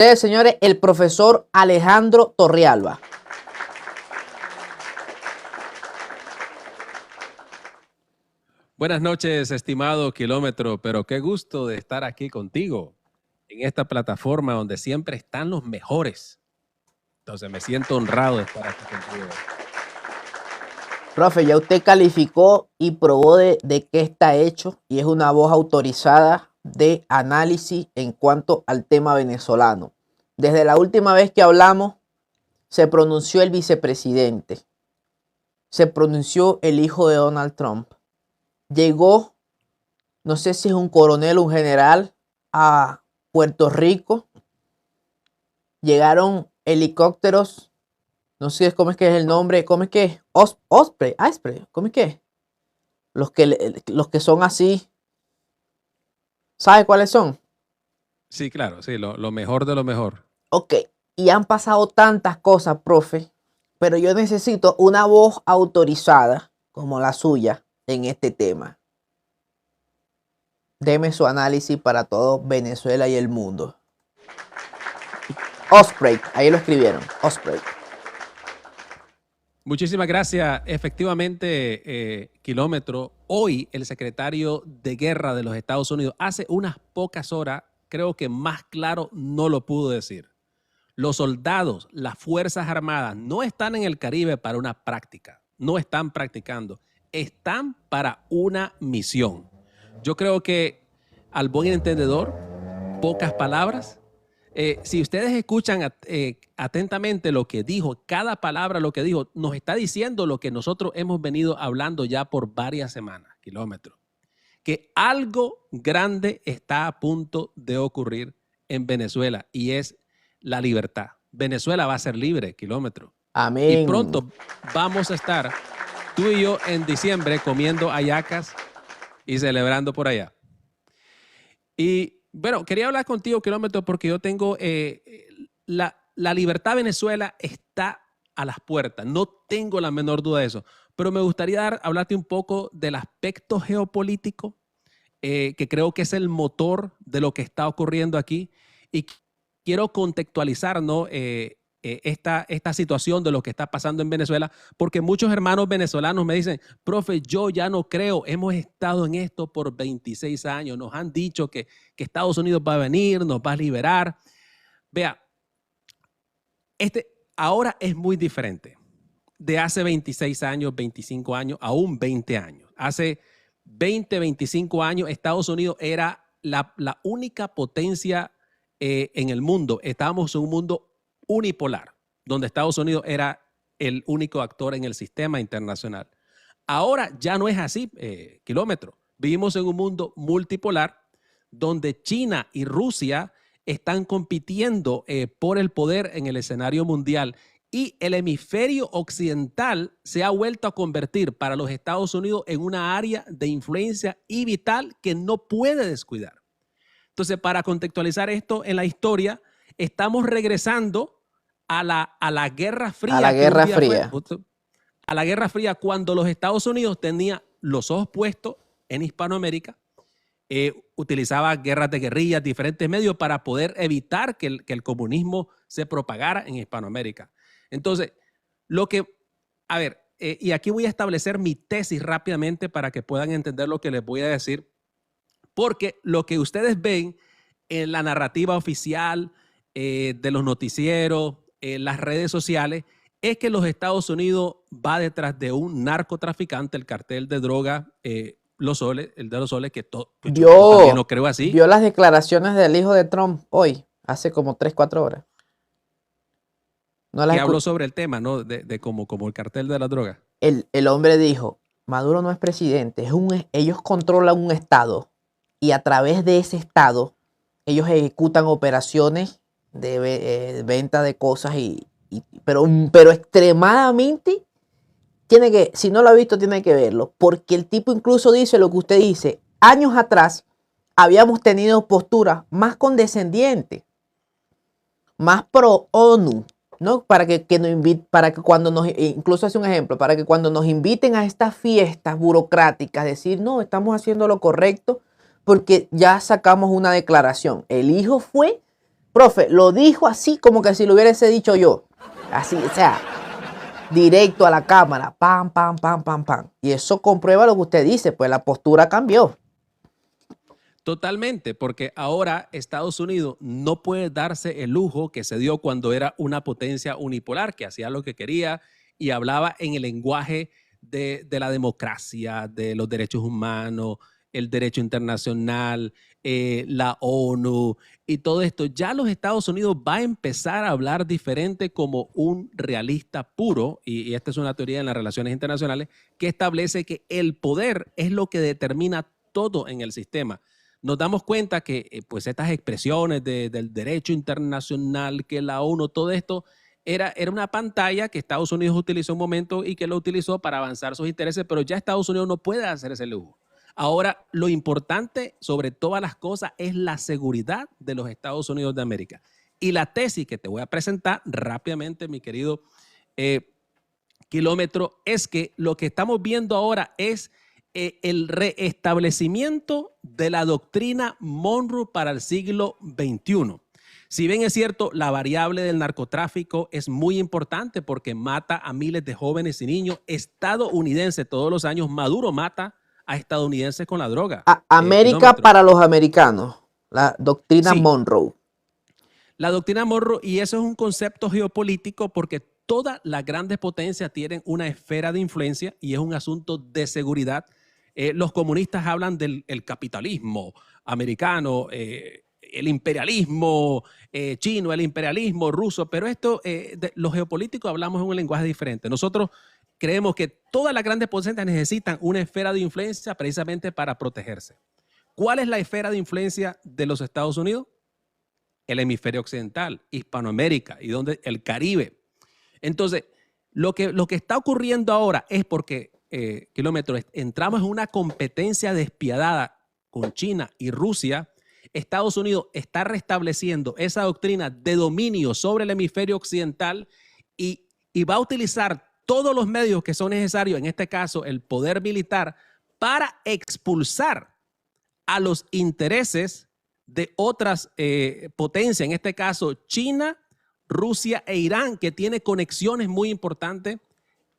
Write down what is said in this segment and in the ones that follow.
Señores, el profesor Alejandro Torrealba. Buenas noches, estimado Kilómetro, pero qué gusto de estar aquí contigo en esta plataforma donde siempre están los mejores. Entonces me siento honrado de estar aquí contigo. Profe, ya usted calificó y probó de qué está hecho y es una voz autorizada de análisis en cuanto al tema venezolano. Desde la última vez que hablamos, se pronunció el vicepresidente, se pronunció el hijo de Donald Trump. Llegó, no sé si es un coronel o un general, a Puerto Rico. Llegaron helicópteros, no sé cómo es que es el nombre, cómo es que Osprey, ¿cómo es que? Los que son así, ¿sabe cuáles son? Sí, claro, sí, lo mejor de lo mejor. Ok, y han pasado tantas cosas, profe, pero yo necesito una voz autorizada como la suya en este tema. Deme su análisis para todo Venezuela y el mundo. Osprey, ahí lo escribieron, Osprey. Muchísimas gracias. Efectivamente, Kilómetro, hoy el secretario de Guerra de los Estados Unidos, hace unas pocas horas, creo que más claro no lo pudo decir. Los soldados, las Fuerzas Armadas no están en el Caribe para una práctica, no están practicando, están para una misión. Yo creo que al buen entendedor, pocas palabras. Si ustedes escuchan atentamente lo que dijo, cada palabra lo que dijo, nos está diciendo lo que nosotros hemos venido hablando ya por varias semanas, Kilómetro, que algo grande está a punto de ocurrir en Venezuela y es la libertad. Venezuela va a ser libre, Kilómetro. Amén. Y pronto vamos a estar tú y yo en diciembre comiendo hallacas y celebrando por allá. Y bueno, quería hablar contigo, Kilómetro, porque yo tengo la libertad de Venezuela está a las puertas. No tengo la menor duda de eso. Pero me gustaría hablarte un poco del aspecto geopolítico, que creo que es el motor de lo que está ocurriendo aquí. Y quiero contextualizar, ¿no? Esta situación de lo que está pasando en Venezuela, porque muchos hermanos venezolanos me dicen, profe, yo ya no creo, hemos estado en esto por 26 años, nos han dicho que Estados Unidos va a venir, nos va a liberar. Vea, ahora es muy diferente de hace 26 años, 25 años, aún 20 años. Hace 20, 25 años, Estados Unidos era la única potencia en el mundo. Estábamos en un mundo unipolar, donde Estados Unidos era el único actor en el sistema internacional. Ahora ya no es así, Kilómetro. Vivimos en un mundo multipolar, donde China y Rusia están compitiendo por el poder en el escenario mundial y el hemisferio occidental se ha vuelto a convertir para los Estados Unidos en una área de influencia y vital que no puede descuidar. Entonces, para contextualizar esto en la historia, estamos regresando a la Guerra Fría. A la Guerra Fría. A la Guerra Fría, cuando los Estados Unidos tenían los ojos puestos en Hispanoamérica, utilizaba guerras de guerrillas, diferentes medios para poder evitar que el comunismo se propagara en Hispanoamérica. Entonces, y aquí voy a establecer mi tesis rápidamente para que puedan entender lo que les voy a decir, porque lo que ustedes ven en la narrativa oficial de los noticieros, en las redes sociales, es que los Estados Unidos va detrás de un narcotraficante, el cartel de droga, Los Soles, el de Los Soles, que yo también lo creo así. Vio las declaraciones del hijo de Trump hoy, hace como 3, 4 horas. No que habló sobre el tema, ¿no? De como el cartel de la droga. El hombre dijo, Maduro no es presidente, ellos controlan un estado y a través de ese estado ellos ejecutan operaciones de venta de cosas pero extremadamente si no lo ha visto tiene que verlo, porque el tipo incluso dice lo que usted dice, años atrás habíamos tenido posturas más condescendientes, más pro ONU, ¿no? Para que cuando incluso hace un ejemplo, para que cuando nos inviten a estas fiestas burocráticas, decir, no, estamos haciendo lo correcto, porque ya sacamos una declaración. El hijo fue Profe, lo dijo así como que si lo hubiese dicho yo. Así, o sea, directo a la cámara. Pam, pam, pam, pam, pam. Y eso comprueba lo que usted dice, pues la postura cambió. Totalmente, porque ahora Estados Unidos no puede darse el lujo que se dio cuando era una potencia unipolar, que hacía lo que quería y hablaba en el lenguaje de la democracia, de los derechos humanos, el derecho internacional, la ONU y todo esto. Ya los Estados Unidos va a empezar a hablar diferente como un realista puro, y esta es una teoría en las relaciones internacionales, que establece que el poder es lo que determina todo en el sistema. Nos damos cuenta que pues estas expresiones del derecho internacional, que la ONU, todo esto era una pantalla que Estados Unidos utilizó un momento y que lo utilizó para avanzar sus intereses, pero ya Estados Unidos no puede hacer ese lujo. Ahora, lo importante sobre todas las cosas es la seguridad de los Estados Unidos de América. Y la tesis que te voy a presentar rápidamente, mi querido Kilómetro, es que lo que estamos viendo ahora es el reestablecimiento de la doctrina Monroe para el siglo XXI. Si bien es cierto, la variable del narcotráfico es muy importante porque mata a miles de jóvenes y niños estadounidenses todos los años. Maduro mata a estadounidenses con la droga. América para los americanos, la doctrina Sí, Monroe. la doctrina Monroe, y eso es un concepto geopolítico porque todas las grandes potencias tienen una esfera de influencia y es un asunto de seguridad. Los comunistas hablan del capitalismo americano, el imperialismo chino, el imperialismo ruso, pero esto, los geopolíticos hablamos en un lenguaje diferente. Nosotros creemos que todas las grandes potencias necesitan una esfera de influencia precisamente para protegerse. ¿Cuál es la esfera de influencia de los Estados Unidos? El hemisferio occidental, Hispanoamérica y donde el Caribe. Entonces, lo que está ocurriendo ahora es porque, Kilómetro, entramos en una competencia despiadada con China y Rusia. Estados Unidos está restableciendo esa doctrina de dominio sobre el hemisferio occidental y va a utilizar todos los medios que son necesarios, en este caso el poder militar, para expulsar a los intereses de otras potencias, en este caso China, Rusia e Irán, que tiene conexiones muy importantes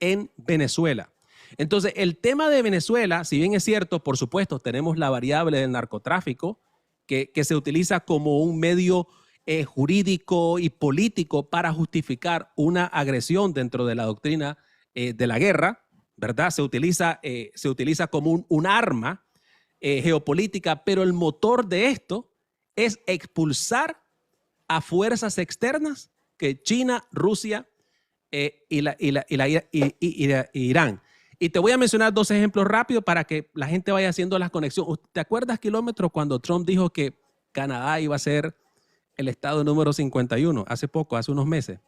en Venezuela. Entonces, el tema de Venezuela, si bien es cierto, por supuesto, tenemos la variable del narcotráfico, que se utiliza como un medio jurídico y político para justificar una agresión dentro de la doctrina de la guerra, ¿verdad? Se utiliza como un arma geopolítica, pero el motor de esto es expulsar a fuerzas externas que China, Rusia Irán. Y te voy a mencionar dos ejemplos rápidos para que la gente vaya haciendo las conexiones. ¿Te acuerdas, Kilómetro, cuando Trump dijo que Canadá iba a ser el estado número 51? Hace poco, hace unos meses.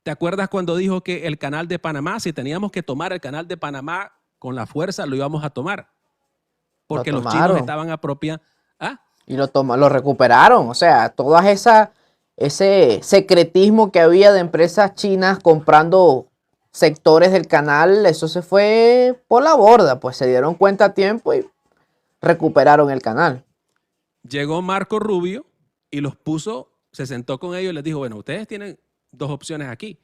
¿Te acuerdas cuando dijo que el canal de Panamá, si teníamos que tomar el canal de Panamá con la fuerza, lo íbamos a tomar? Porque los chinos estaban apropiando. ¿Ah? Y lo recuperaron. O sea, todas ese secretismo que había de empresas chinas comprando sectores del canal, eso se fue por la borda, pues se dieron cuenta a tiempo y recuperaron el canal. Llegó Marco Rubio y los puso, se sentó con ellos y les dijo, bueno, ustedes tienen dos opciones aquí.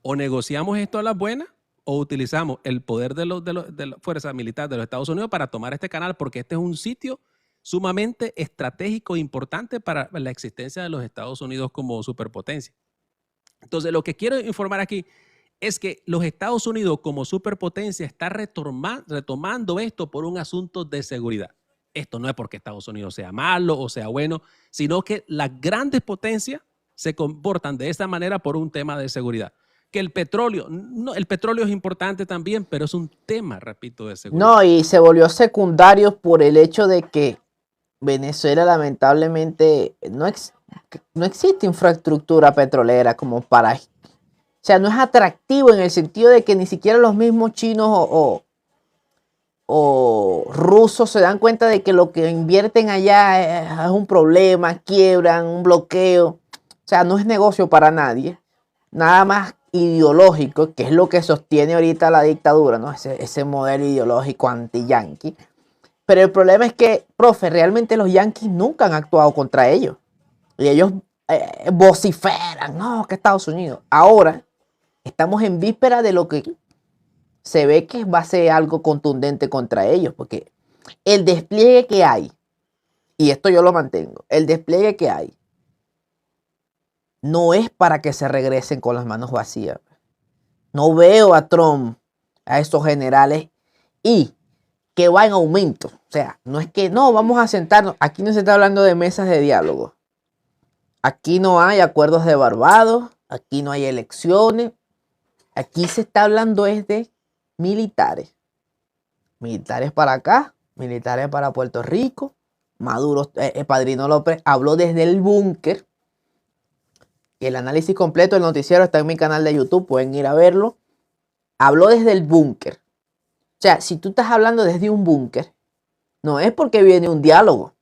O negociamos esto a las buenas o utilizamos el poder de la fuerza militar de los Estados Unidos para tomar este canal, porque este es un sitio sumamente estratégico e importante para la existencia de los Estados Unidos como superpotencia. Entonces, lo que quiero informar aquí es que los Estados Unidos como superpotencia está retomando esto por un asunto de seguridad. Esto no es porque Estados Unidos sea malo o sea bueno, sino que las grandes potencias se comportan de esta manera por un tema de seguridad. Que el petróleo es importante también, pero es un tema, repito, de seguridad. No, y se volvió secundario por el hecho de que Venezuela lamentablemente no existe infraestructura petrolera como para... O sea, no es atractivo en el sentido de que ni siquiera los mismos chinos o rusos se dan cuenta de que lo que invierten allá es un problema, quiebran, un bloqueo. O sea, no es negocio para nadie. Nada más ideológico, que es lo que sostiene ahorita la dictadura, ¿no? Ese modelo ideológico anti-yanqui. Pero el problema es que, profe, realmente los yanquis nunca han actuado contra ellos. Y ellos vociferan, no, que Estados Unidos. Ahora estamos en víspera de lo que se ve que va a ser algo contundente contra ellos, porque el despliegue que hay, y esto yo lo mantengo, el despliegue que hay no es para que se regresen con las manos vacías. No veo a Trump, a esos generales, y que va en aumento. O sea, no es que no, vamos a sentarnos. Aquí no se está hablando de mesas de diálogo. Aquí no hay acuerdos de Barbados, aquí no hay elecciones. Aquí se está hablando es de militares. Militares para acá, militares para Puerto Rico. Maduro, Padrino López habló desde el búnker. Y el análisis completo del noticiero está en mi canal de YouTube, pueden ir a verlo. Habló desde el búnker. O sea, si tú estás hablando desde un búnker, no es porque viene un diálogo.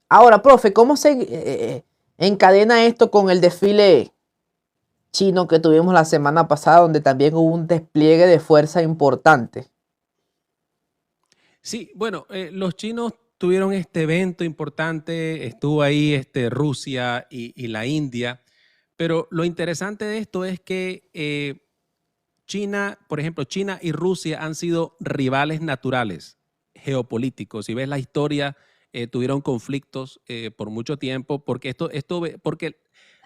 Ahora, profe, ¿cómo se encadena esto con el desfile chino que tuvimos la semana pasada, donde también hubo un despliegue de fuerza importante? Sí, bueno, los chinos tuvieron este evento importante, estuvo ahí Rusia y la India, pero lo interesante de esto es que China, por ejemplo, China y Rusia han sido rivales naturales, geopolíticos. Si ves la historia, tuvieron conflictos por mucho tiempo, porque porque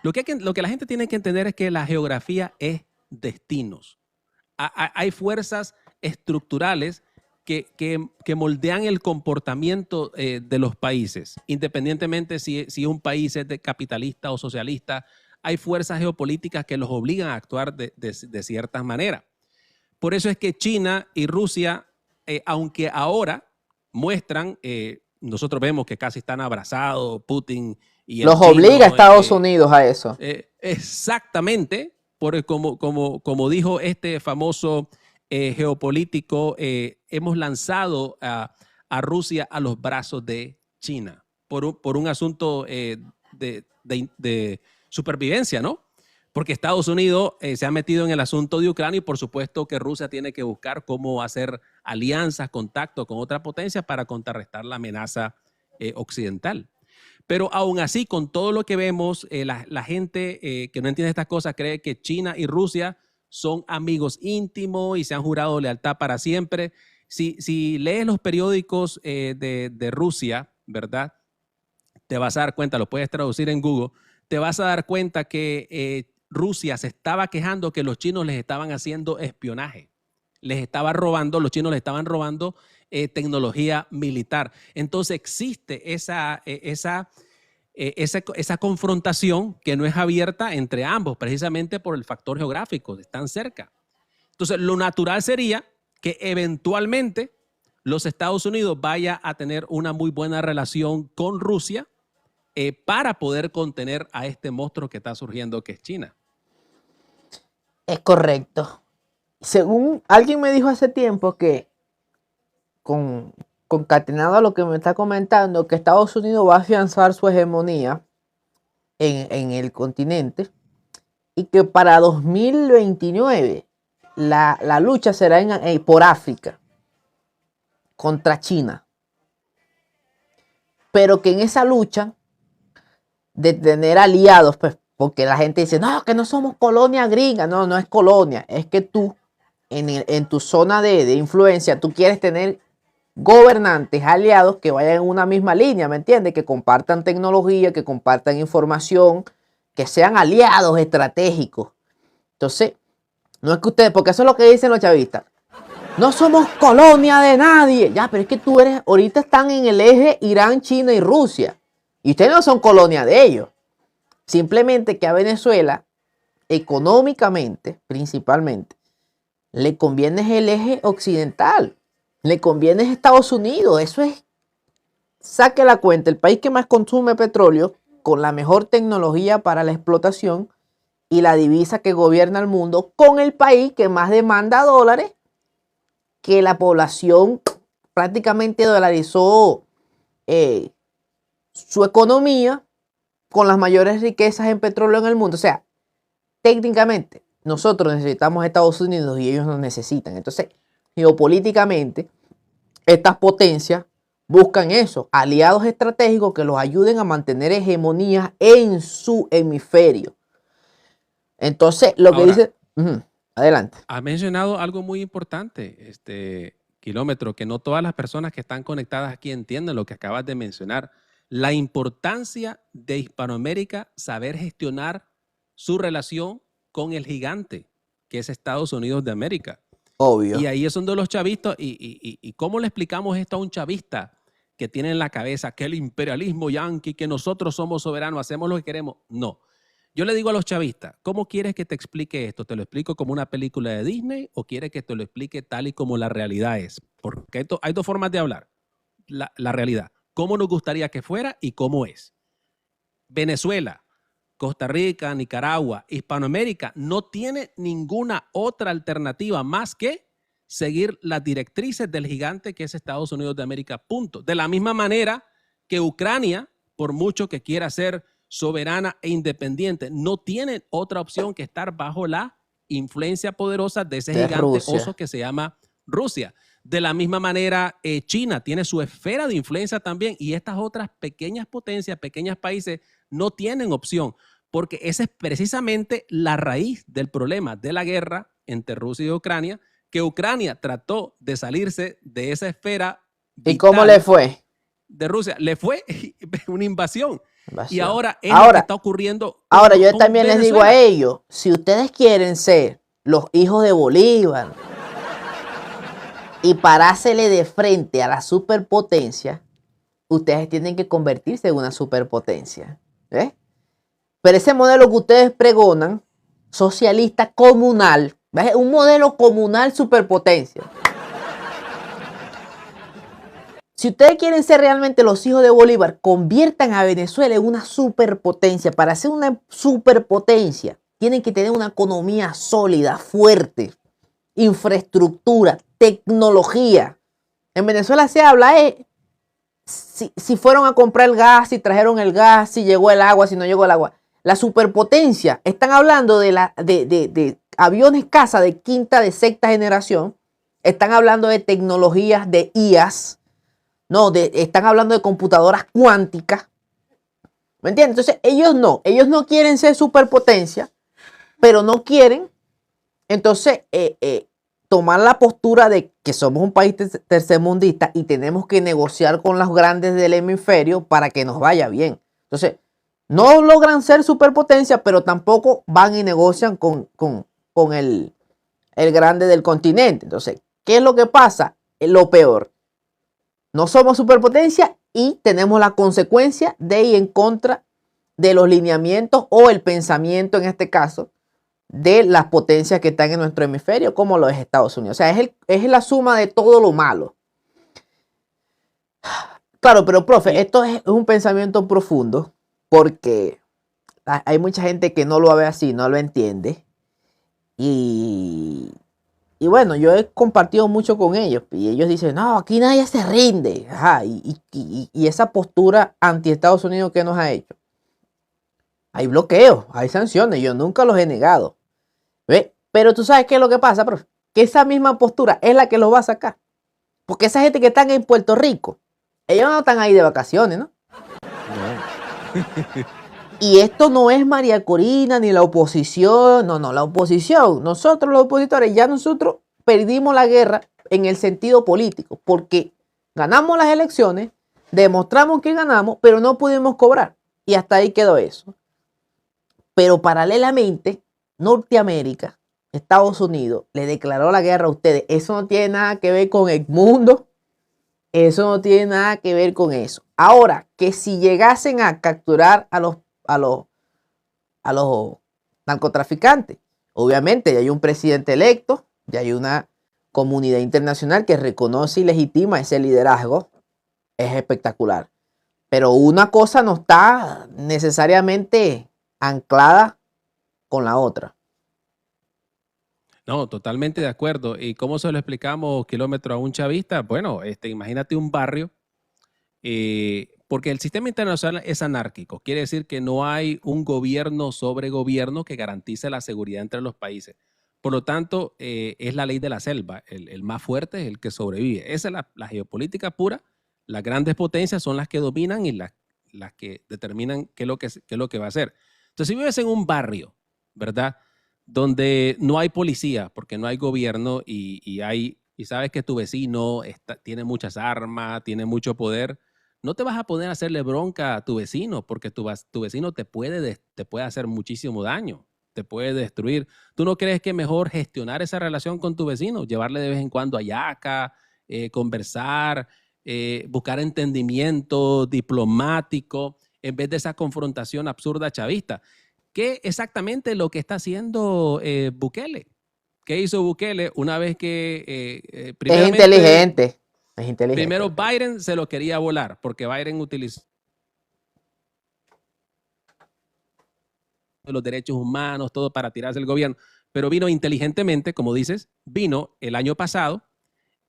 lo que la gente tiene que entender es que la geografía es destinos. Hay fuerzas estructurales que moldean el comportamiento de los países, independientemente si un país es capitalista o socialista. Hay fuerzas geopolíticas que los obligan a actuar de ciertas maneras. Por eso es que China y Rusia, aunque ahora muestran, nosotros vemos que casi están abrazados, Putin y el Los chino. obliga a Estados Unidos a eso. Exactamente, como dijo este famoso geopolítico, hemos lanzado a Rusia a los brazos de China por un asunto de supervivencia, ¿no? Porque Estados Unidos se ha metido en el asunto de Ucrania y por supuesto que Rusia tiene que buscar cómo hacer alianzas, contactos con otra potencia para contrarrestar la amenaza occidental. Pero aún así, con todo lo que vemos, la gente que no entiende estas cosas cree que China y Rusia son amigos íntimos y se han jurado lealtad para siempre. Si lees los periódicos de Rusia, ¿verdad? Te vas a dar cuenta, lo puedes traducir en Google, te vas a dar cuenta que Rusia se estaba quejando que los chinos les estaban haciendo espionaje. Les estaba robando, los chinos les estaban robando tecnología militar. Entonces existe esa confrontación que no es abierta entre ambos, precisamente por el factor geográfico, están cerca. Entonces, lo natural sería que eventualmente los Estados Unidos vaya a tener una muy buena relación con Rusia para poder contener a este monstruo que está surgiendo, que es China. Es correcto. Según alguien me dijo hace tiempo que, concatenado a lo que me está comentando, que Estados Unidos va a afianzar su hegemonía en el continente y que para 2029 la lucha será por África contra China. Pero que en esa lucha de tener aliados, pues, porque la gente dice, no, que no somos colonia gringa. No, no es colonia. Es que tú, en tu zona de influencia, tú quieres tener gobernantes, aliados que vayan en una misma línea, ¿me entiendes? Que compartan tecnología, que compartan información, que sean aliados estratégicos. Entonces, no es que ustedes, porque eso es lo que dicen los chavistas, no somos colonia de nadie. Ya, pero es que tú eres, ahorita están en el eje Irán, China y Rusia. Y ustedes no son colonia de ellos. Simplemente que a Venezuela, económicamente, principalmente, le conviene el eje occidental. Le conviene Estados Unidos. Eso es, saque la cuenta, el país que más consume petróleo, con la mejor tecnología para la explotación y la divisa que gobierna el mundo, con el país que más demanda dólares, que la población prácticamente dolarizó su economía, con las mayores riquezas en petróleo en el mundo. O sea, técnicamente nosotros necesitamos a Estados Unidos y ellos nos necesitan. Entonces, geopolíticamente, estas potencias Buscan eso, aliados estratégicos que los ayuden a mantener hegemonía en su hemisferio. Entonces, lo que dice... Adelante. Has mencionado algo muy importante, Kilómetro, que no todas las personas que están conectadas aquí entienden lo que acabas de mencionar. La importancia de Hispanoamérica saber gestionar su relación con el gigante, que es Estados Unidos de América. Obvio. Y ahí es donde los chavistas, y ¿cómo le explicamos esto a un chavista que tiene en la cabeza que el imperialismo yanqui, que nosotros somos soberanos, hacemos lo que queremos? No. Yo le digo a los chavistas, ¿cómo quieres que te explique esto? ¿Te lo explico como una película de Disney o quieres que te lo explique tal y como la realidad es? Porque hay dos formas de hablar. La realidad. ¿Cómo nos gustaría que fuera y cómo es? Venezuela, Costa Rica, Nicaragua, Hispanoamérica no tiene ninguna otra alternativa más que seguir las directrices del gigante que es Estados Unidos de América, punto. De la misma manera que Ucrania, por mucho que quiera ser soberana e independiente, no tiene otra opción que estar bajo la influencia poderosa de ese gigante Rusia. oso que se llama Rusia. De la misma manera, China tiene su esfera de influencia también y estas otras pequeñas potencias, pequeños países, no tienen opción, porque esa es precisamente la raíz del problema de la guerra entre Rusia y Ucrania, que Ucrania trató de salirse de esa esfera. ¿Y cómo le fue? De Rusia, le fue una invasión. Y ahora es lo que está ocurriendo. Ahora yo también les digo a ellos, si ustedes quieren ser los hijos de Bolívar y parársele de frente a la superpotencia, ustedes tienen que convertirse en una superpotencia. ¿Ves? Pero ese modelo que ustedes pregonan, socialista comunal, ¿ves? Un modelo comunal superpotencia. Si ustedes quieren ser realmente los hijos de Bolívar, conviertan a Venezuela en una superpotencia. Para ser una superpotencia, tienen que tener una economía sólida, fuerte, infraestructura, tecnología. En Venezuela se habla si fueron a comprar el gas, si trajeron el gas, si llegó el agua, si no llegó el agua. La superpotencia, están hablando de aviones caza de quinta, de sexta generación. Están hablando de tecnologías de IAS. No, están hablando de computadoras cuánticas. ¿Me entiendes? Entonces, ellos no quieren ser superpotencia, pero no quieren, entonces, tomar la postura de que somos un país tercermundista y tenemos que negociar con los grandes del hemisferio para que nos vaya bien. Entonces, no logran ser superpotencia, pero tampoco van y negocian con el grande del continente. Entonces, ¿qué es lo que pasa? Lo peor. No somos superpotencia y tenemos la consecuencia de ir en contra de los lineamientos o el pensamiento, en este caso, de las potencias que están en nuestro hemisferio, como lo es Estados Unidos. O sea, es la suma de todo lo malo. Claro, pero profe, esto es un pensamiento profundo porque hay mucha gente que no lo ve así, no lo entiende. Y bueno, yo he compartido mucho con ellos y ellos dicen, no, aquí nadie se rinde. Ajá, y esa postura anti Estados Unidos que nos ha hecho. Hay bloqueos, hay sanciones, yo nunca los he negado. ¿Ve? Pero tú sabes qué es lo que pasa, profe, que esa misma postura es la que los va a sacar. Porque esa gente que están en Puerto Rico, ellos no están ahí de vacaciones, ¿no? Y esto no es María Corina ni la oposición, no, la oposición, nosotros los opositores, ya nosotros perdimos la guerra en el sentido político, porque ganamos las elecciones, demostramos que ganamos, pero no pudimos cobrar. Y hasta ahí quedó eso. Pero paralelamente, Norteamérica, Estados Unidos, le declaró la guerra a ustedes. Eso no tiene nada que ver con Edmundo. Eso no tiene nada que ver con eso. Ahora, que si llegasen a capturar a los narcotraficantes, obviamente ya hay un presidente electo, ya hay una comunidad internacional que reconoce y legitima ese liderazgo. Es espectacular. Pero una cosa no está necesariamente anclada con la otra. No, totalmente de acuerdo. ¿Y cómo se lo explicamos, Kilómetro, a un chavista? Bueno, imagínate un barrio, porque el sistema internacional es anárquico. Quiere decir que no hay un gobierno sobre gobierno que garantice la seguridad entre los países. Por lo tanto, es la ley de la selva. El más fuerte es el que sobrevive. Esa es la geopolítica pura, Las grandes potencias son las que dominan y las que determinan qué es lo que va a hacer. Entonces, si vives en un barrio, ¿verdad? Donde no hay policía, porque no hay gobierno y sabes que tu vecino tiene muchas armas, tiene mucho poder, no te vas a poder hacerle bronca a tu vecino, porque tu vecino te puede hacer muchísimo daño, te puede destruir. ¿Tú no crees que es mejor gestionar esa relación con tu vecino? Llevarle de vez en cuando a yaca, conversar, buscar entendimiento diplomático, en vez de esa confrontación absurda chavista. ¿Qué exactamente lo que está haciendo Bukele? ¿Qué hizo Bukele una vez que Es inteligente. Es inteligente. primero Biden se lo quería volar porque Biden utilizó los derechos humanos, todo para tirarse el gobierno, pero vino inteligentemente, como dices, vino el año pasado,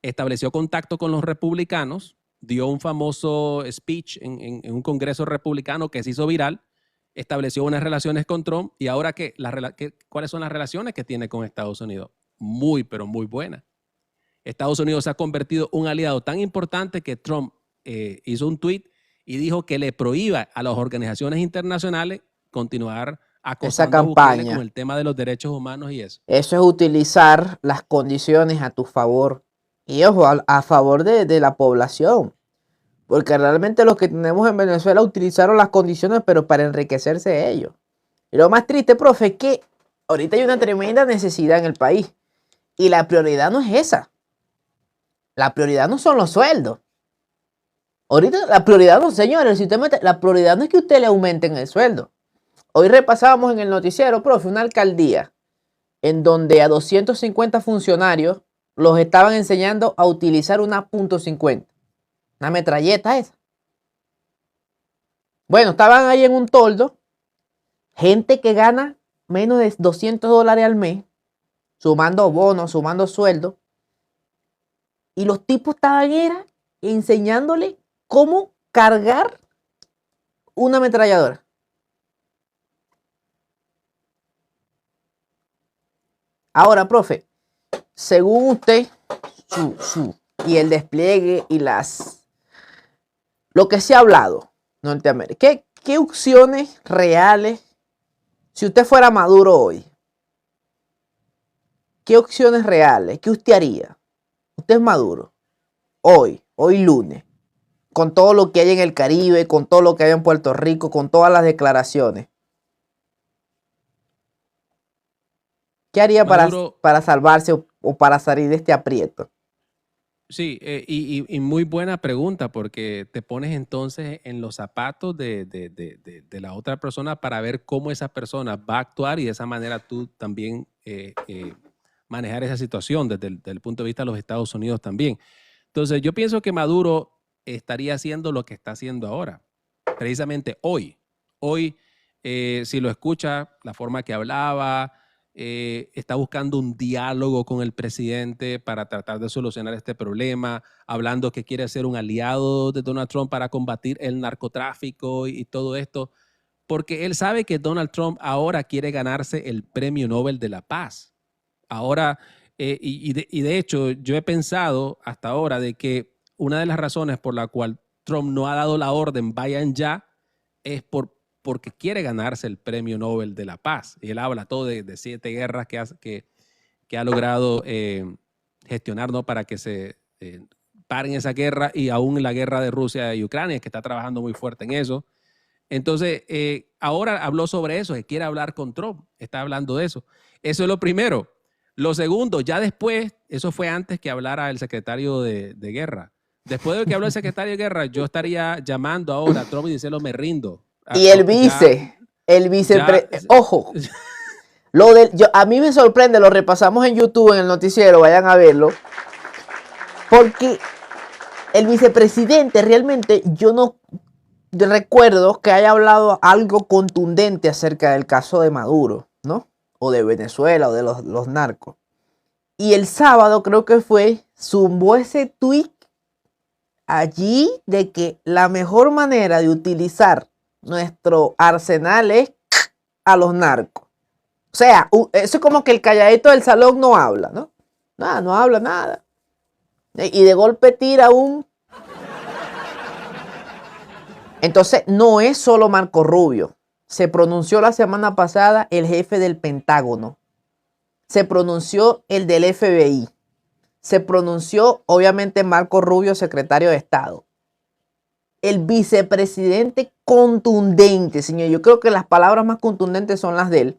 estableció contacto con los republicanos, dio un famoso speech en un congreso republicano que se hizo viral, estableció unas relaciones con Trump y ahora ¿cuáles son las relaciones que tiene con Estados Unidos? Muy, pero muy buenas. Estados Unidos se ha convertido en un aliado tan importante que Trump hizo un tweet y dijo que le prohíba a las organizaciones internacionales continuar acosando a Bukele con el tema de los derechos humanos y eso. Eso es utilizar las condiciones a tu favor y ojo, a favor de la población. Porque realmente los que tenemos en Venezuela utilizaron las condiciones, pero para enriquecerse ellos. Y lo más triste, profe, es que ahorita hay una tremenda necesidad en el país. Y la prioridad no es esa. La prioridad no son los sueldos. Ahorita la prioridad no, señores, la prioridad no es que usted le aumenten el sueldo. Hoy repasábamos en el noticiero, profe, una alcaldía en donde a 250 funcionarios los estaban enseñando a utilizar una .50. Una metralleta esa. Bueno, estaban ahí en un toldo. Gente que gana menos de $200 al mes. Sumando bonos, sumando sueldos. Y los tipos estaban enseñándole cómo cargar una ametralladora. Ahora, profe, según usted, y el despliegue y lo que se ha hablado, Norteamérica, ¿qué opciones reales, si usted fuera Maduro hoy, qué opciones reales, qué usted haría? Usted es Maduro, hoy lunes, con todo lo que hay en el Caribe, con todo lo que hay en Puerto Rico, con todas las declaraciones. ¿Qué haría para salvarse o para salir de este aprieto? Sí, y muy buena pregunta, porque te pones entonces en los zapatos de la otra persona para ver cómo esa persona va a actuar y de esa manera tú también manejar esa situación desde el punto de vista de los Estados Unidos también. Entonces, yo pienso que Maduro estaría haciendo lo que está haciendo ahora, precisamente hoy. Hoy, si lo escucha, la forma que hablaba, está buscando un diálogo con el presidente para tratar de solucionar este problema, hablando que quiere ser un aliado de Donald Trump para combatir el narcotráfico y todo esto, porque él sabe que Donald Trump ahora quiere ganarse el Premio Nobel de la Paz. Ahora, de hecho, yo he pensado hasta ahora de que una de las razones por la cual Trump no ha dado la orden, vayan ya, es porque quiere ganarse el Premio Nobel de la Paz. Y él habla todo de 7 guerras que ha logrado gestionar, ¿no? Para que se paren esa guerra y aún la guerra de Rusia y Ucrania, que está trabajando muy fuerte en eso. Entonces, ahora habló sobre eso, que quiere hablar con Trump, está hablando de eso. Eso es lo primero. Lo segundo, ya después, eso fue antes que hablara el secretario de guerra. Después de que habló el secretario de guerra, yo estaría llamando ahora a Trump y diciendo, me rindo. Y el ojo, a mí me sorprende, lo repasamos en YouTube, en el noticiero, vayan a verlo, porque el vicepresidente realmente yo no recuerdo que haya hablado algo contundente acerca del caso de Maduro, ¿no? O de Venezuela o de los narcos. Y el sábado creo que zumbó ese tweet allí de que la mejor manera de utilizar nuestro arsenal es a los narcos. O sea, eso es como que el calladito del salón no habla, ¿no? Nada, no habla nada. Y de golpe tira Entonces, no es solo Marco Rubio. Se pronunció la semana pasada el jefe del Pentágono. Se pronunció el del FBI. Se pronunció, obviamente, Marco Rubio, secretario de Estado. El vicepresidente contundente, señor. Yo creo que las palabras más contundentes son las de él.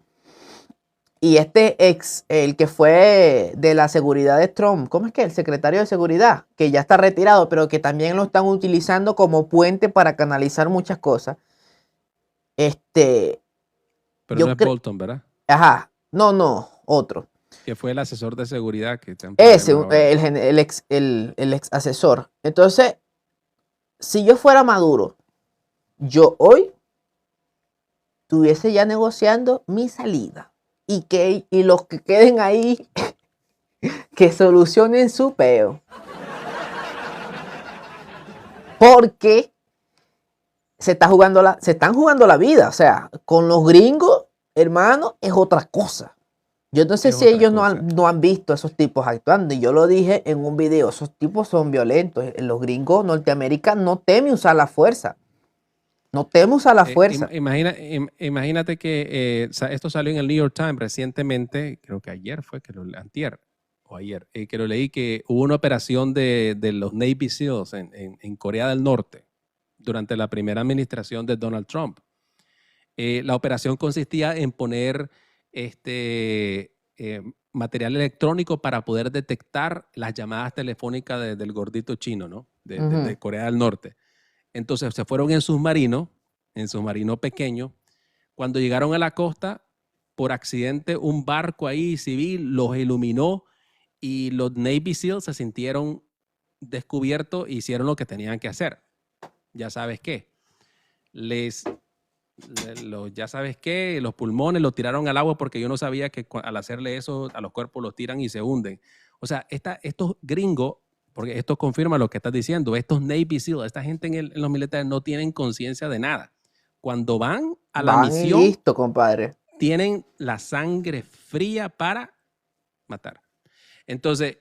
Y el que fue de la seguridad de Trump, ¿cómo es que? El secretario de seguridad, que ya está retirado, pero que también lo están utilizando como puente para canalizar muchas cosas. Pero yo no es Bolton, ¿verdad? Ajá, no, otro. Que fue el asesor de seguridad que está en Ese, problemas ahora. el ex asesor. Entonces, si yo fuera Maduro, yo hoy estuviese ya negociando mi salida. Y los que queden ahí, que solucionen su peo. Porque se están jugando la vida. O sea, con los gringos, hermano, es otra cosa. Yo no sé si ellos no han visto a esos tipos actuando. Y yo lo dije en un video, esos tipos son violentos. Los gringos Norteamérica no temen usar la fuerza. No temen usar la fuerza. Imagínate que esto salió en el New York Times recientemente, creo que ayer fue, antier o ayer, que lo leí, que hubo una operación de los Navy SEALs en Corea del Norte durante la primera administración de Donald Trump. La operación consistía en poner material electrónico para poder detectar las llamadas telefónicas del gordito chino, ¿no? De Corea del Norte. Entonces se fueron en submarino pequeño. Cuando llegaron a la costa, por accidente, un barco ahí civil los iluminó y los Navy SEALs se sintieron descubiertos e hicieron lo que tenían que hacer. Ya sabes qué. Ya sabes qué, los pulmones los tiraron al agua porque yo no sabía que al hacerle eso a los cuerpos los tiran y se hunden. O sea, estos gringos, porque esto confirma lo que estás diciendo, estos Navy SEALs, esta gente en los militares no tienen conciencia de nada. Cuando van a la misión, listo, compadre, tienen la sangre fría para matar. Entonces,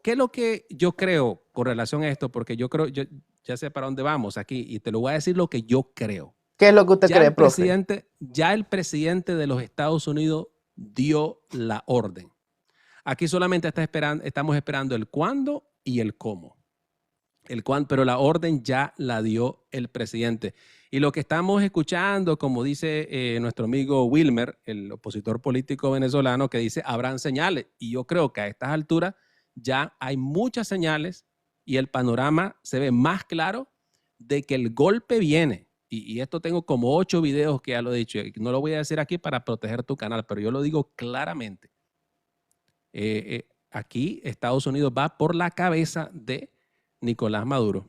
¿qué es lo que yo creo con relación a esto? Porque yo creo, yo ya sé para dónde vamos aquí y te lo voy a decir lo que yo creo. ¿Qué es lo que usted cree, profe? Ya el presidente de los Estados Unidos dio la orden. Aquí solamente estamos esperando el cuándo y el cómo. Pero la orden ya la dio el presidente. Y lo que estamos escuchando, como dice nuestro amigo Wilmer, el opositor político venezolano, que dice, habrán señales. Y yo creo que a estas alturas ya hay muchas señales y el panorama se ve más claro de que el golpe viene. Y esto tengo como 8 videos que ya lo he dicho. No lo voy a decir aquí para proteger tu canal, pero yo lo digo claramente. Aquí Estados Unidos va por la cabeza de Nicolás Maduro.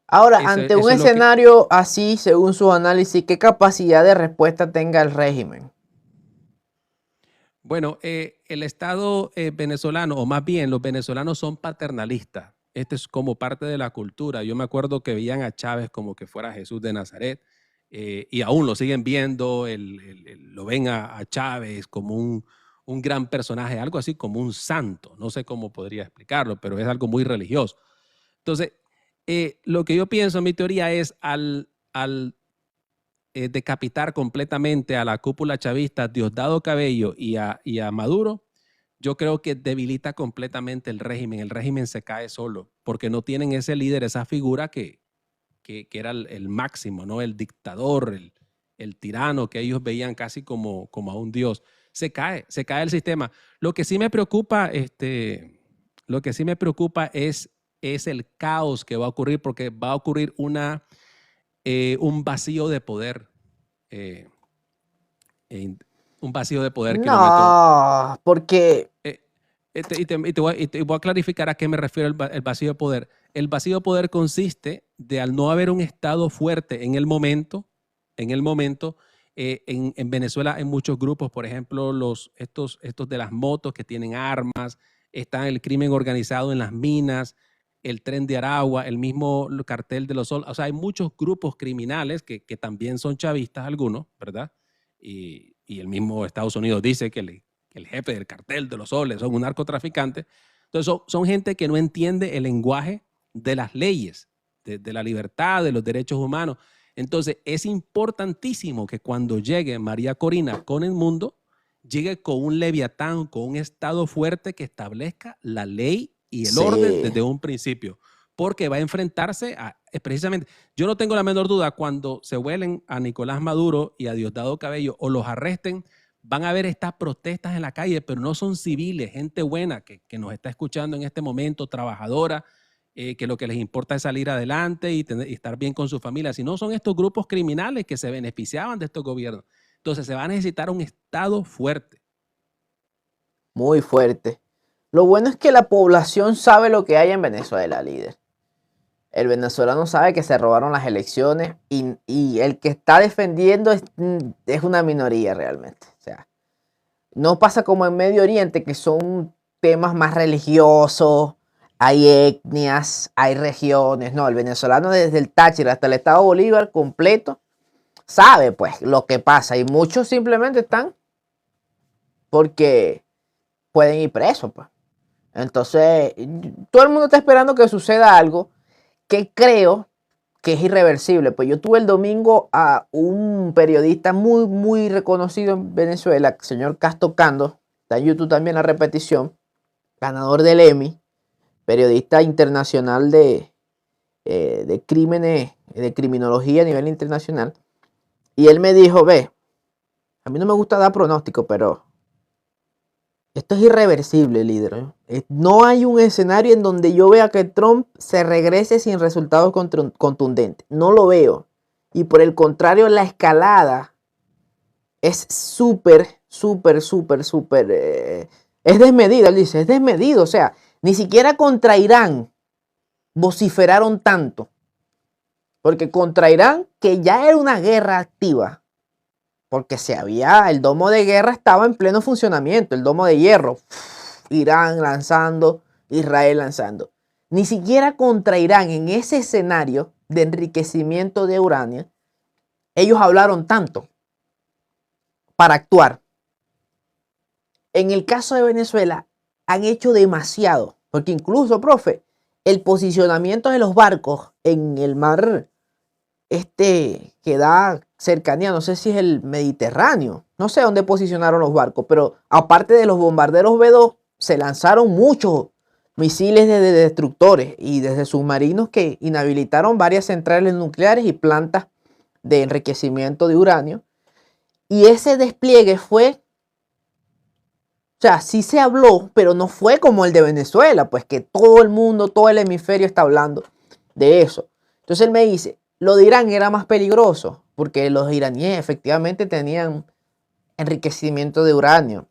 Ahora, ante un escenario así, según su análisis, ¿qué capacidad de respuesta tenga el régimen? Bueno, el Estado venezolano, o más bien los venezolanos son paternalistas. Este es como parte de la cultura. Yo me acuerdo que veían a Chávez como que fuera Jesús de Nazaret y aún lo siguen viendo, lo ven a Chávez como un gran personaje, algo así como un santo. No sé cómo podría explicarlo, pero es algo muy religioso. Entonces, lo que yo pienso, mi teoría es al decapitar completamente a la cúpula chavista, Diosdado Cabello y a Maduro, yo creo que debilita completamente el régimen. El régimen se cae solo porque no tienen ese líder, esa figura que era el máximo, ¿no? El dictador, el tirano que ellos veían casi como a un dios. Se cae el sistema. Lo que sí me preocupa, es el caos que va a ocurrir, porque va a ocurrir un vacío de poder. Un vacío de poder, No, porque... Y te voy a clarificar a qué me refiero el vacío de poder. El vacío de poder consiste de al no haber un Estado fuerte en el momento, en Venezuela hay muchos grupos, por ejemplo, estos de las motos que tienen armas, está el crimen organizado en las minas, el Tren de Aragua, el mismo cartel de los Sol. O sea, hay muchos grupos criminales que también son chavistas algunos, ¿verdad? Y el mismo Estados Unidos dice que el jefe del cartel de los Soles son un narcotraficante. Entonces son gente que no entiende el lenguaje de las leyes. de la libertad, de los derechos humanos. Entonces, es importantísimo que cuando llegue María Corina con el mundo, llegue con un leviatán, con un Estado fuerte que establezca la ley y el orden Sí, desde un principio, porque va a enfrentarse a, precisamente, yo no tengo la menor duda, cuando se vuelen a Nicolás Maduro y a Diosdado Cabello o los arresten, van a haber estas protestas en la calle, pero no son civiles, gente buena que nos está escuchando en este momento, trabajadora, que lo que les importa es salir adelante y estar bien con su familia, sino son estos grupos criminales que se beneficiaban de estos gobiernos. Entonces se va a necesitar un Estado fuerte. muy fuerte. Lo bueno es que la población sabe lo que hay en Venezuela, líder. El venezolano sabe que se robaron las elecciones y el que está defendiendo es una minoría realmente. O sea, no pasa como en Medio Oriente, que son temas más religiosos, hay etnias, hay regiones. No, el venezolano desde el Táchira hasta el estado Bolívar completo sabe pues lo que pasa y muchos simplemente están porque pueden ir presos pues. Entonces, todo el mundo está esperando que suceda algo que creo que es irreversible. Pues yo tuve el domingo a un periodista muy, muy reconocido en Venezuela, el señor Casto Cando, está en YouTube también la repetición, ganador del Emmy, periodista internacional de crímenes, de criminología a nivel internacional. Y él me dijo, ve, a mí no me gusta dar pronóstico, pero esto es irreversible, líder. No hay un escenario en donde yo vea que Trump se regrese sin resultados contundentes. No lo veo. Y por el contrario, la escalada es súper, súper, súper, súper... es desmedida, él dice, es desmedido. O sea, ni siquiera contra Irán vociferaron tanto. Porque contra Irán, que ya era una guerra activa, porque el domo de guerra estaba en pleno funcionamiento, el domo de hierro. Irán lanzando, Israel lanzando. Ni siquiera contra Irán, en ese escenario de enriquecimiento de uranio, ellos hablaron tanto para actuar. En el caso de Venezuela, han hecho demasiado, porque incluso, profe, el posicionamiento de los barcos en el mar que da cercanía, no sé si es el Mediterráneo, no sé dónde posicionaron los barcos, pero aparte de los bombarderos B-2, se lanzaron muchos misiles desde destructores y desde submarinos que inhabilitaron varias centrales nucleares y plantas de enriquecimiento de uranio. Y ese despliegue fue, o sea, sí se habló, pero no fue como el de Venezuela, pues que todo el mundo, todo el hemisferio está hablando de eso. Entonces él me dice, lo de Irán era más peligroso, porque los iraníes efectivamente tenían enriquecimiento de uranio.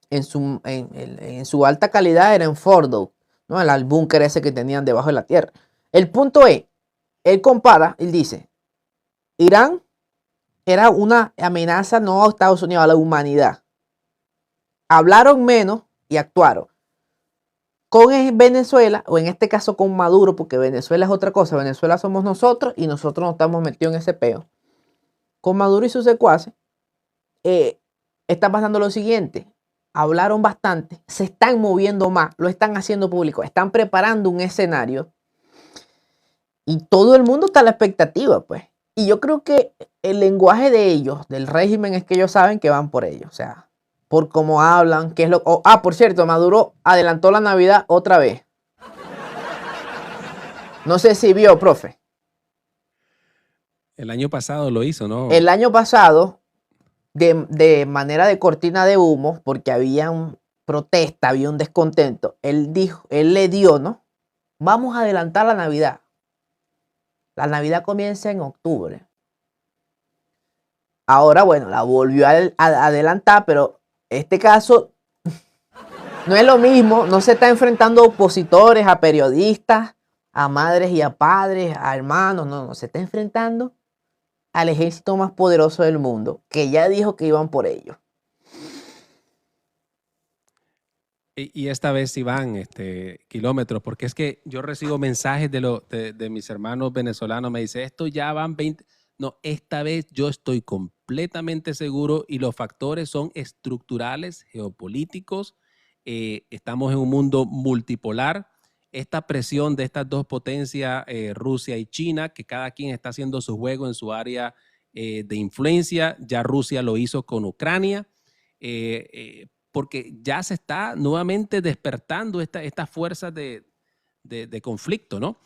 En su alta calidad era en Fordow, ¿no? El búnker ese que tenían debajo de la tierra. El punto es, él compara, él dice, Irán era una amenaza no a Estados Unidos, a la humanidad. Hablaron menos y actuaron. Con Venezuela, o en este caso con Maduro, porque Venezuela es otra cosa, Venezuela somos nosotros y nosotros nos estamos metidos en ese peo. Con Maduro y sus secuaces, está pasando lo siguiente, hablaron bastante, se están moviendo más, lo están haciendo público, están preparando un escenario y todo el mundo está a la expectativa, pues. Y yo creo que el lenguaje de ellos, del régimen, es que ellos saben que van por ellos, o sea, por cómo hablan, qué es lo... por cierto, Maduro adelantó la Navidad otra vez. No sé si vio, profe. El año pasado lo hizo, ¿no? El año pasado, de manera de cortina de humo, porque había protesta, había un descontento, él le dio, ¿no? Vamos a adelantar la Navidad. La Navidad comienza en octubre. Ahora, bueno, la volvió a adelantar, pero este caso no es lo mismo, no se está enfrentando a opositores, a periodistas, a madres y a padres, a hermanos, no, se está enfrentando al ejército más poderoso del mundo, que ya dijo que iban por ellos. Y esta vez sí van kilómetros, porque es que yo recibo mensajes de mis hermanos venezolanos, me dice, esto ya van 20. No, esta vez yo estoy completamente seguro y los factores son estructurales, geopolíticos. Estamos en un mundo multipolar esta presión de estas dos potencias, Rusia y China, que cada quien está haciendo su juego en su área de influencia. Ya Rusia lo hizo con Ucrania, porque ya se está nuevamente despertando estas fuerzas de conflicto, ¿no?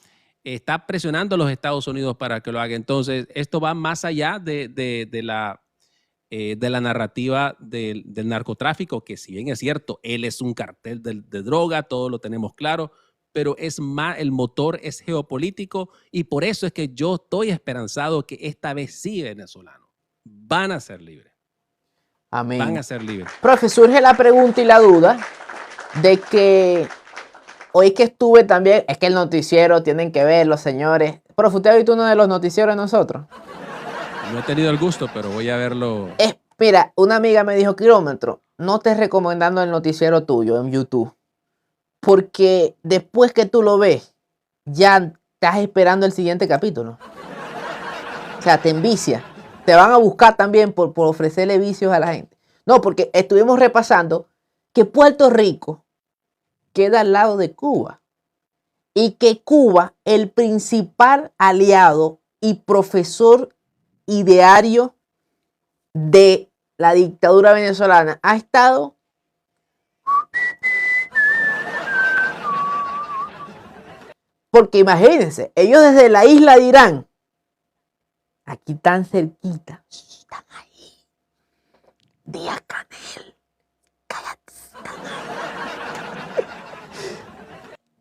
Está presionando a los Estados Unidos para que lo haga. Entonces, esto va más allá de la narrativa del narcotráfico, que si bien es cierto, él es un cartel de droga, todo lo tenemos claro, pero es más, el motor es geopolítico, y por eso es que yo estoy esperanzado que esta vez sí venezolanos van a ser libres. Amén. Van a ser libres. Profe, surge la pregunta y la duda de que hoy que estuve también, es que el noticiero tienen que verlo, señores. Profe, ¿usted ha visto uno de los noticieros de nosotros? No he tenido el gusto, pero voy a verlo. Mira, una amiga me dijo, Kilómetro, no te recomendando el noticiero tuyo en YouTube, porque después que tú lo ves, ya estás esperando el siguiente capítulo. O sea, te envicia. Te van a buscar también por ofrecerle vicios a la gente. No, porque estuvimos repasando que Puerto Rico queda al lado de Cuba y que Cuba, el principal aliado y profesor ideario de la dictadura venezolana, ha estado porque imagínense, ellos desde la isla de Irán, aquí tan cerquita, están ahí. Díaz Canel, cállate, están ahí.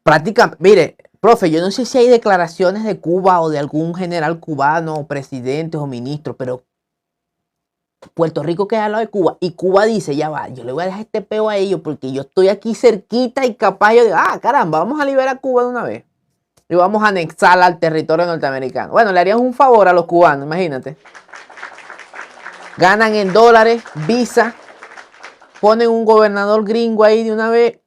Prácticamente, mire, profe, yo no sé si hay declaraciones de Cuba o de algún general cubano, o presidentes o ministros, pero Puerto Rico queda al lado de Cuba y Cuba dice, ya va, yo le voy a dejar este peo a ellos porque yo estoy aquí cerquita y capaz yo digo, caramba, vamos a liberar a Cuba de una vez y vamos a anexarla al territorio norteamericano. Bueno, le harían un favor a los cubanos, imagínate. Ganan en dólares, visa, ponen un gobernador gringo ahí de una vez,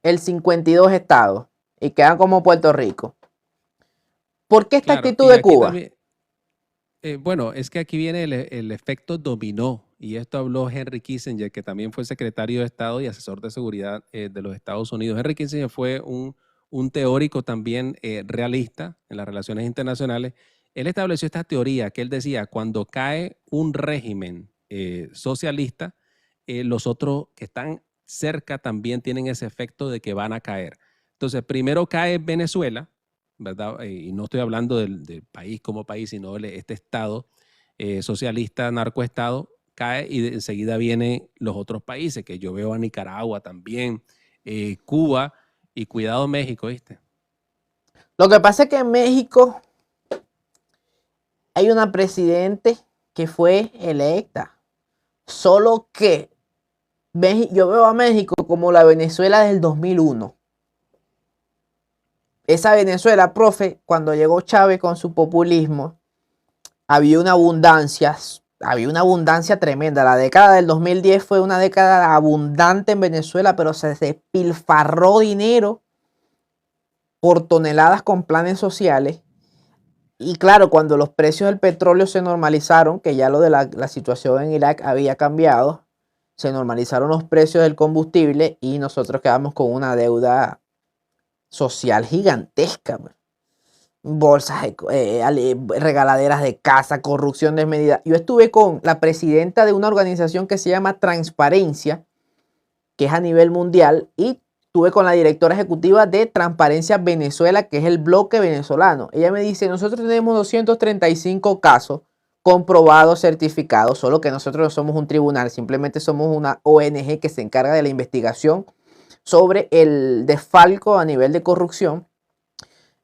el 52 estados y quedan como Puerto Rico. ¿Por qué esta actitud de Cuba? También, bueno, es que aquí viene el efecto dominó, y esto habló Henry Kissinger, que también fue secretario de Estado y asesor de seguridad de los Estados Unidos. Henry Kissinger fue un teórico también realista en las relaciones internacionales. Él estableció esta teoría que él decía, cuando cae un régimen socialista, los otros que están cerca también tienen ese efecto de que van a caer. Entonces, primero cae Venezuela, ¿verdad? Y no estoy hablando del país como país, sino de este estado socialista, narcoestado, cae y enseguida vienen los otros países, que yo veo a Nicaragua también, Cuba y cuidado México, ¿viste? Lo que pasa es que en México hay una presidente que fue electa, solo que yo veo a México como la Venezuela del 2001. Esa Venezuela, profe, cuando llegó Chávez con su populismo, había una abundancia tremenda. La década del 2010 fue una década abundante en Venezuela, pero se despilfarró dinero por toneladas con planes sociales. Y claro, cuando los precios del petróleo se normalizaron, que ya lo de la situación en Irak había cambiado, se normalizaron los precios del combustible y nosotros quedamos con una deuda social gigantesca. Bolsas, regaladeras de casa, corrupción desmedida. Yo estuve con la presidenta de una organización que se llama Transparencia, que es a nivel mundial, y estuve con la directora ejecutiva de Transparencia Venezuela, que es el bloque venezolano. Ella me dice, nosotros tenemos 235 casos comprobados, certificados, solo que nosotros no somos un tribunal, simplemente somos una ONG que se encarga de la investigación sobre el desfalco a nivel de corrupción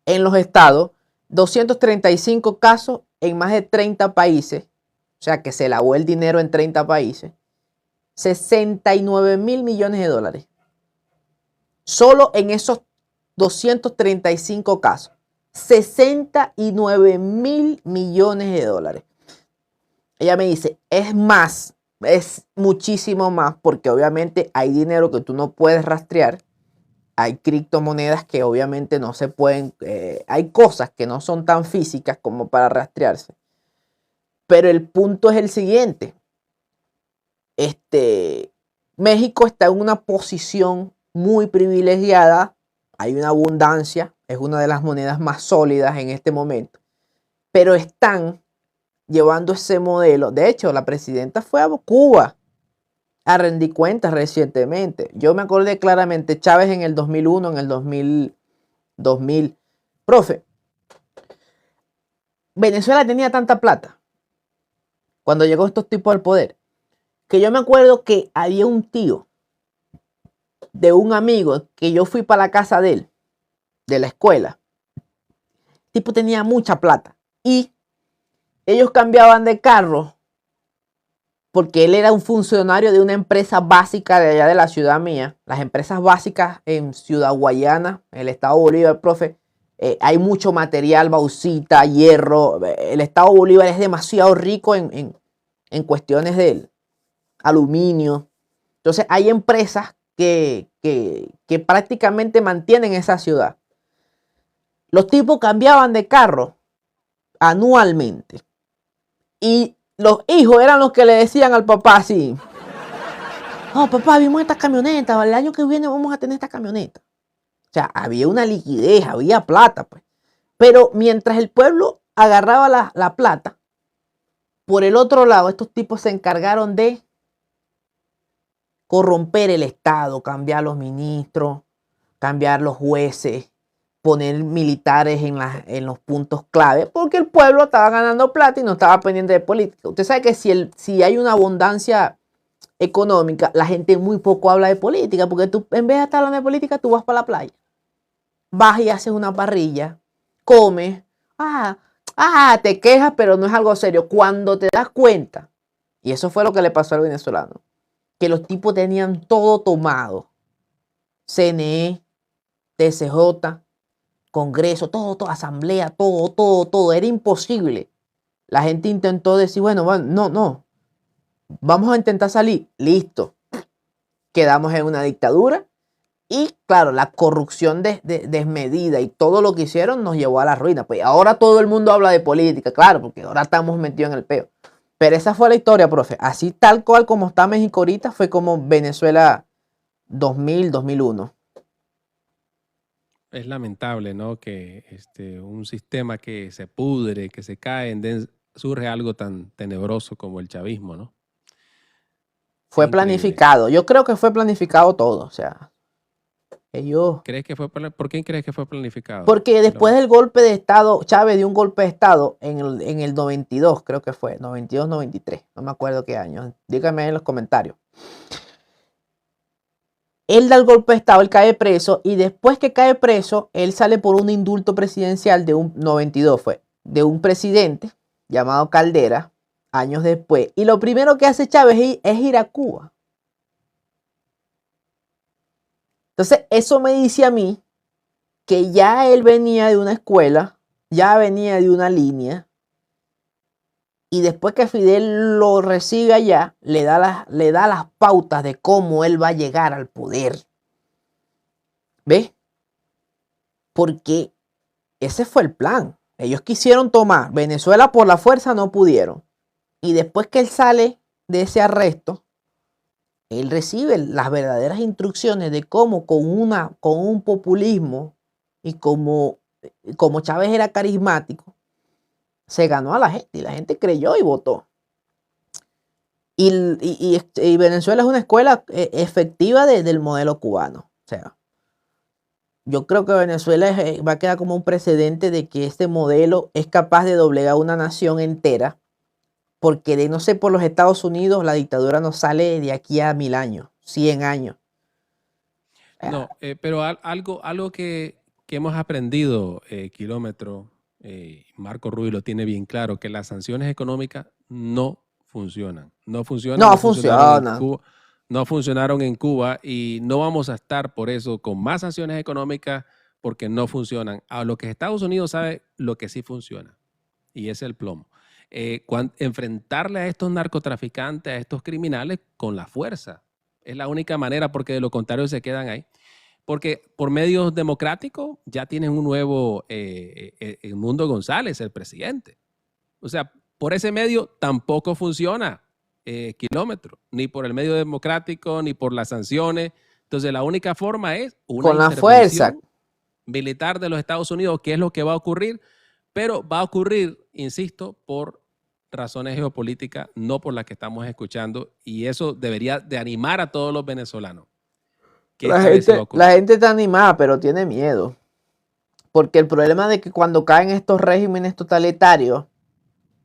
en los estados. 235 casos en más de 30 países, o sea que se lavó el dinero en 30 países, 69.000 millones de dólares. Solo en esos 235 casos, 69.000 millones de dólares. Ella me dice, es más, es muchísimo más, porque obviamente hay dinero que tú no puedes rastrear. Hay criptomonedas que obviamente no se pueden, hay cosas que no son tan físicas como para rastrearse. Pero el punto es el siguiente. México está en una posición muy privilegiada hay una abundancia, es una de las monedas más sólidas en este momento, pero están llevando ese modelo. De hecho, la presidenta fue a Cuba a rendir cuentas recientemente. Yo me acordé claramente, Chávez en el 2001, en el 2000. Profe, Venezuela tenía tanta plata cuando llegó estos tipos al poder, que yo me acuerdo que había un tío de un amigo que yo fui para la casa de él, de la escuela. El tipo tenía mucha plata y ellos cambiaban de carro porque él era un funcionario de una empresa básica de allá de la ciudad mía. Las empresas básicas en Ciudad Guayana, en el estado Bolívar, profe, hay mucho material, bauxita, hierro. El estado Bolívar es demasiado rico en cuestiones del aluminio. Entonces hay empresas que prácticamente mantienen esa ciudad. Los tipos cambiaban de carro anualmente. Y los hijos eran los que le decían al papá así: no, papá, vimos esta camioneta, el año que viene vamos a tener esta camioneta. O sea, había una liquidez, había plata, pues. Pero mientras el pueblo agarraba la plata, por el otro lado, estos tipos se encargaron de corromper el Estado, cambiar los ministros, cambiar los jueces, poner militares en los puntos clave, porque el pueblo estaba ganando plata y no estaba pendiente de política. Usted sabe que si hay una abundancia económica, la gente muy poco habla de política, porque tú, en vez de estar hablando de política, tú vas para la playa, vas y haces una parrilla, comes, te quejas, pero no es algo serio. Cuando te das cuenta, y eso fue lo que le pasó al venezolano, que los tipos tenían todo tomado: CNE, TCJ, Congreso, todo, asamblea, todo. Era imposible. La gente intentó decir, bueno, no, vamos a intentar salir. Listo. Quedamos en una dictadura. Y claro, la corrupción desmedida y todo lo que hicieron nos llevó a la ruina. Pues ahora todo el mundo habla de política, claro, porque ahora estamos metidos en el peo. Pero esa fue la historia, profe. Así tal cual como está México ahorita, fue como Venezuela 2000, 2001. Es lamentable, ¿no? Que un sistema que se pudre, que se cae, surge algo tan tenebroso como el chavismo, ¿no? Fue Increíble. planificado. Yo creo que fue planificado todo. O sea, ellos... ¿Por quién crees que fue planificado? Porque después del golpe de Estado, Chávez dio un golpe de Estado en el 92, creo que fue, 92, 93, no me acuerdo qué año. Díganme en los comentarios. Él da el golpe de Estado, él cae preso, y después que cae preso, él sale por un indulto presidencial de un 92, fue, de un presidente llamado Caldera, años después. Y lo primero que hace Chávez es ir a Cuba. Entonces, eso me dice a mí que ya él venía de una escuela, ya venía de una línea, y después que Fidel lo recibe allá, le da las pautas de cómo él va a llegar al poder. ¿Ves? Porque ese fue el plan. Ellos quisieron tomar Venezuela por la fuerza, no pudieron. Y después que él sale de ese arresto, él recibe las verdaderas instrucciones de cómo con un populismo y como Chávez era carismático, se ganó a la gente y la gente creyó y votó. Y Venezuela es una escuela efectiva del modelo cubano. O sea, yo creo que Venezuela va a quedar como un precedente de que este modelo es capaz de doblegar una nación entera, porque de no ser por los Estados Unidos, la dictadura no sale de aquí a 1000 años, 100 años. No, pero algo que hemos aprendido, Kilómetro, Marco Rubio lo tiene bien claro, que las sanciones económicas no funcionan. No funcionaron en Cuba y no vamos a estar por eso con más sanciones económicas porque no funcionan. A lo que Estados Unidos sabe lo que sí funciona, y es el plomo. Enfrentarle a estos narcotraficantes, a estos criminales con la fuerza. Es la única manera, porque de lo contrario se quedan ahí. Porque por medios democráticos ya tienen un nuevo Edmundo González, el presidente. O sea, por ese medio tampoco funciona Kilómetro, ni por el medio democrático, ni por las sanciones. Entonces la única forma es una con la fuerza. militar de los Estados Unidos, qué es lo que va a ocurrir, pero va a ocurrir, insisto, por razones geopolíticas, no por las que estamos escuchando, y eso debería de animar a todos los venezolanos. Que La gente está animada, pero tiene miedo. Porque el problema de que cuando caen estos regímenes totalitarios,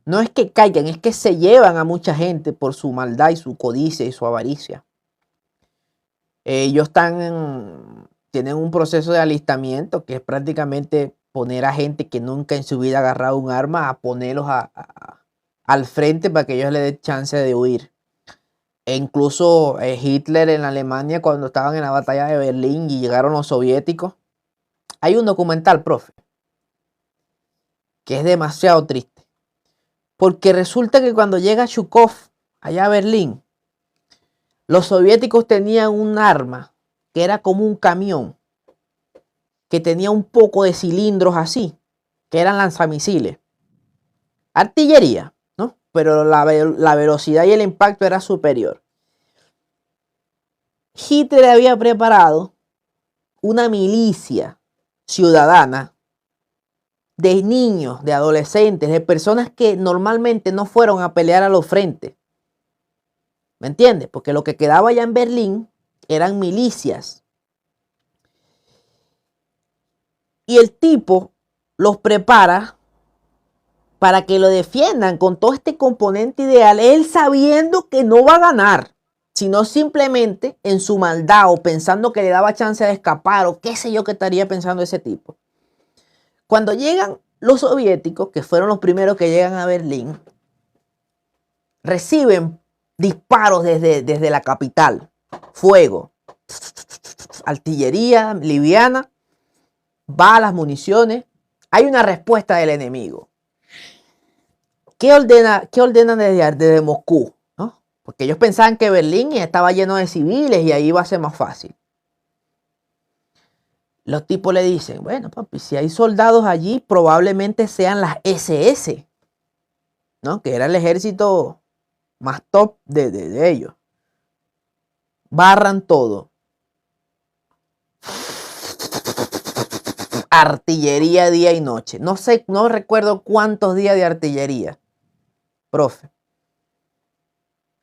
no es que caigan, es que se llevan a mucha gente por su maldad y su codicia y su avaricia. Ellos tienen un proceso de alistamiento que es prácticamente poner a gente que nunca en su vida ha agarrado un arma, a ponerlos al frente para que ellos le den chance de huir. E incluso Hitler en Alemania, cuando estaban en la batalla de Berlín y llegaron los soviéticos, hay un documental, profe, que es demasiado triste. Porque resulta que cuando llega Zhukov allá a Berlín, los soviéticos tenían un arma que era como un camión, que tenía un poco de cilindros así, que eran lanzamisiles. Artillería, ¿no? Pero la velocidad y el impacto era superior. Hitler había preparado una milicia ciudadana de niños, de adolescentes, de personas que normalmente no fueron a pelear a los frentes. ¿Me entiendes? Porque lo que quedaba allá en Berlín eran milicias. Y el tipo los prepara para que lo defiendan con todo este componente ideal, él sabiendo que no va a ganar, sino simplemente en su maldad o pensando que le daba chance de escapar o qué sé yo que estaría pensando ese tipo. Cuando llegan los soviéticos, que fueron los primeros que llegan a Berlín, reciben disparos desde la capital, fuego, artillería liviana, balas, municiones. Hay una respuesta del enemigo. ¿Qué ordenan desde Moscú? ¿No? Porque ellos pensaban que Berlín estaba lleno de civiles y ahí iba a ser más fácil. Los tipos le dicen, bueno, papi, si hay soldados allí, probablemente sean las SS, ¿no? Que era el ejército más top de ellos. Barran todo. Artillería día y noche. No sé, no recuerdo cuántos días de artillería. Profe.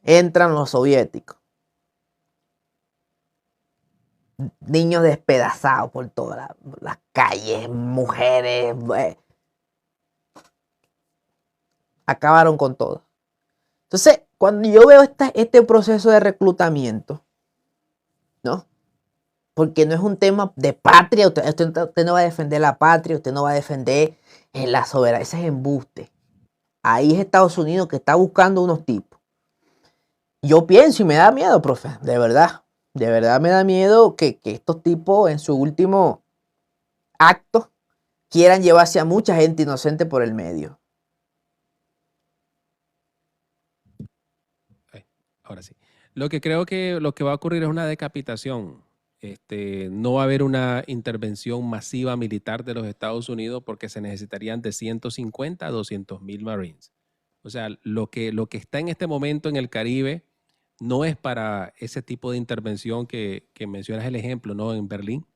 Entran los soviéticos. Niños despedazados por todas las calles, mujeres. Acabaron con todo. Entonces, cuando yo veo este proceso de reclutamiento, ¿no? Porque no es un tema de patria, usted no va a defender la patria, usted no va a defender la soberanía, ese es embuste. Ahí es Estados Unidos que está buscando unos tipos. Yo pienso y me da miedo, profe, de verdad me da miedo que estos tipos en su último acto quieran llevarse a mucha gente inocente por el medio. Ahora sí. Lo que creo que lo que va a ocurrir es una decapitación. No va a haber una intervención masiva militar de los Estados Unidos porque se necesitarían de 150 a 200,000 Marines. O sea, lo que está en este momento en el Caribe no es para ese tipo de intervención que mencionas el ejemplo, ¿no? En Berlín,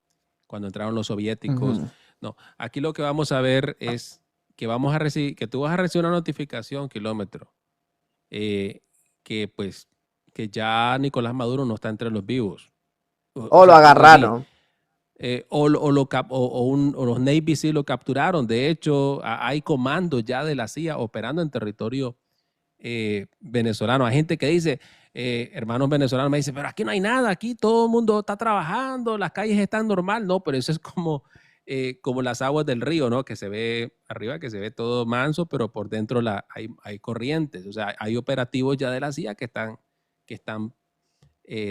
cuando entraron los soviéticos. No, aquí lo que vamos a ver es que tú vas a recibir una notificación, kilómetro, que ya Nicolás Maduro no está entre los vivos. O lo agarraron. O los Navy sí lo capturaron. De hecho, hay comandos ya de la CIA operando en territorio venezolano. Hay gente que dice, hermanos venezolanos me dicen, pero aquí no hay nada, aquí todo el mundo está trabajando, las calles están normal. No, pero eso es como las aguas del río, ¿no? Que se ve arriba, que se ve todo manso, pero por dentro hay corrientes. O sea, hay operativos ya de la CIA que están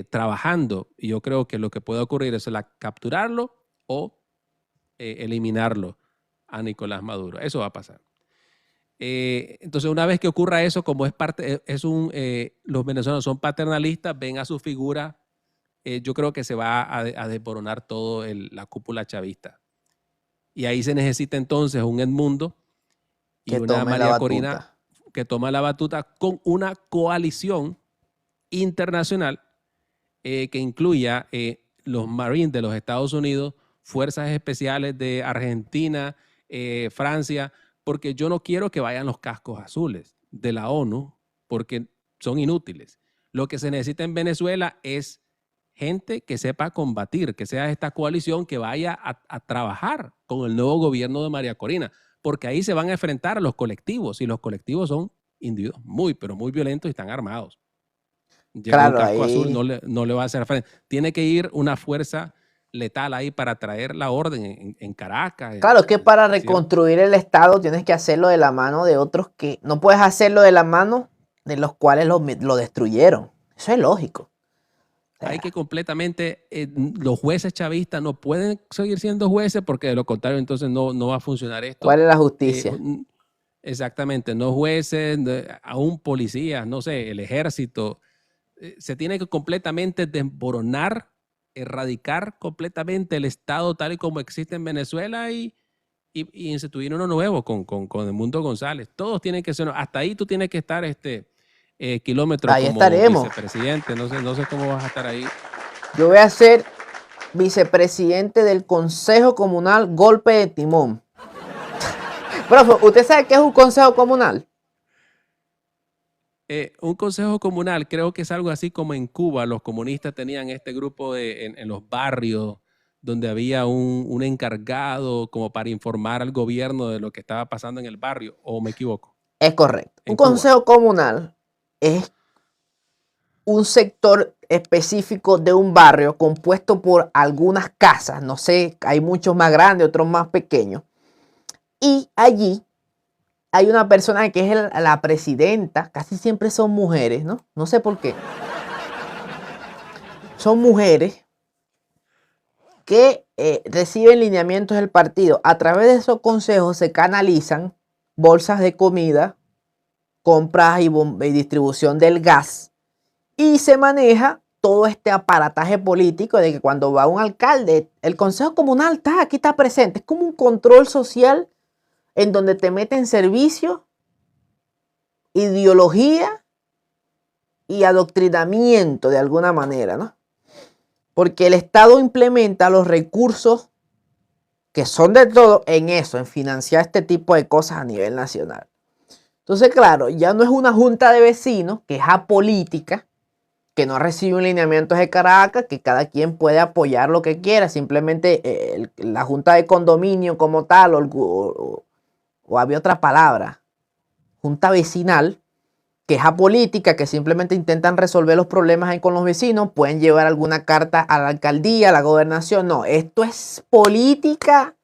trabajando, y yo creo que lo que puede ocurrir es capturarlo o eliminarlo a Nicolás Maduro. Eso va a pasar. Entonces, una vez que ocurra eso, como los venezolanos son paternalistas, ven a su figura, yo creo que se va a desboronar todo la cúpula chavista. Y ahí se necesita entonces un Edmundo y una María Corina que toma la batuta con una coalición internacional que incluya los Marines de los Estados Unidos fuerzas especiales de Argentina, Francia, porque yo no quiero que vayan los cascos azules de la ONU, porque son inútiles. Lo que se necesita en Venezuela es gente que sepa combatir, que sea esta coalición que vaya a trabajar con el nuevo gobierno de María Corina, porque ahí se van a enfrentar a los colectivos, y los colectivos son individuos muy, pero muy violentos y están armados. Llega un Claro, casco azul, ahí. no le va a hacer frente. Tiene que ir una fuerza letal ahí para traer la orden en Caracas, Claro, es que para ¿cierto? reconstruir el Estado tienes que hacerlo de la mano de otros que no puedes hacerlo de la mano de los cuales lo destruyeron. Eso es lógico. O Hay que sea, completamente, los jueces chavistas no pueden seguir siendo jueces, porque de lo contrario entonces no va a funcionar esto. ¿cuál es la Eh, justicia? exactamente, no jueces, aún policías, no sé, el ejército. Se tiene que completamente desmoronar, erradicar completamente el Estado tal y como existe en Venezuela, y instituir uno nuevo con el Mundo González. Todos tienen que ser, hasta ahí tú tienes que estar, Kilómetro, Ahí como estaremos. vicepresidente. No sé cómo vas a estar ahí. Yo voy a ser vicepresidente del Consejo Comunal Golpe de Timón. Profe, ¿usted sabe qué es un consejo comunal? Un consejo comunal, creo que es algo así como en Cuba, los comunistas tenían este grupo en los barrios, donde había un encargado como para informar al gobierno de lo que estaba pasando en el barrio, ¿o me equivoco? Es correcto. Un En Cuba. consejo comunal es un sector específico de un barrio compuesto por algunas casas. No sé, hay muchos más grandes, otros más pequeños. Y allí hay una persona que es la presidenta, casi siempre son mujeres, ¿no? No sé por qué. Son mujeres que reciben lineamientos del partido. A través de esos consejos se canalizan bolsas de comida, compras y distribución del gas, y se maneja todo este aparataje político de que cuando va un alcalde, el consejo comunal está aquí, está presente. Es como un control social en donde te meten servicio, ideología y adoctrinamiento de alguna manera, ¿no? Porque el Estado implementa los recursos que son de todo en eso, en financiar este tipo de cosas a nivel nacional. Entonces, claro, ya no es una junta de vecinos que es apolítica, que no recibe un lineamiento de Caracas, que cada quien puede apoyar lo que quiera, simplemente la junta de condominio como tal, o había otra palabra, junta vecinal, que es apolítica, que simplemente intentan resolver los problemas ahí con los vecinos, pueden llevar alguna carta a la alcaldía, a la gobernación. No, esto es política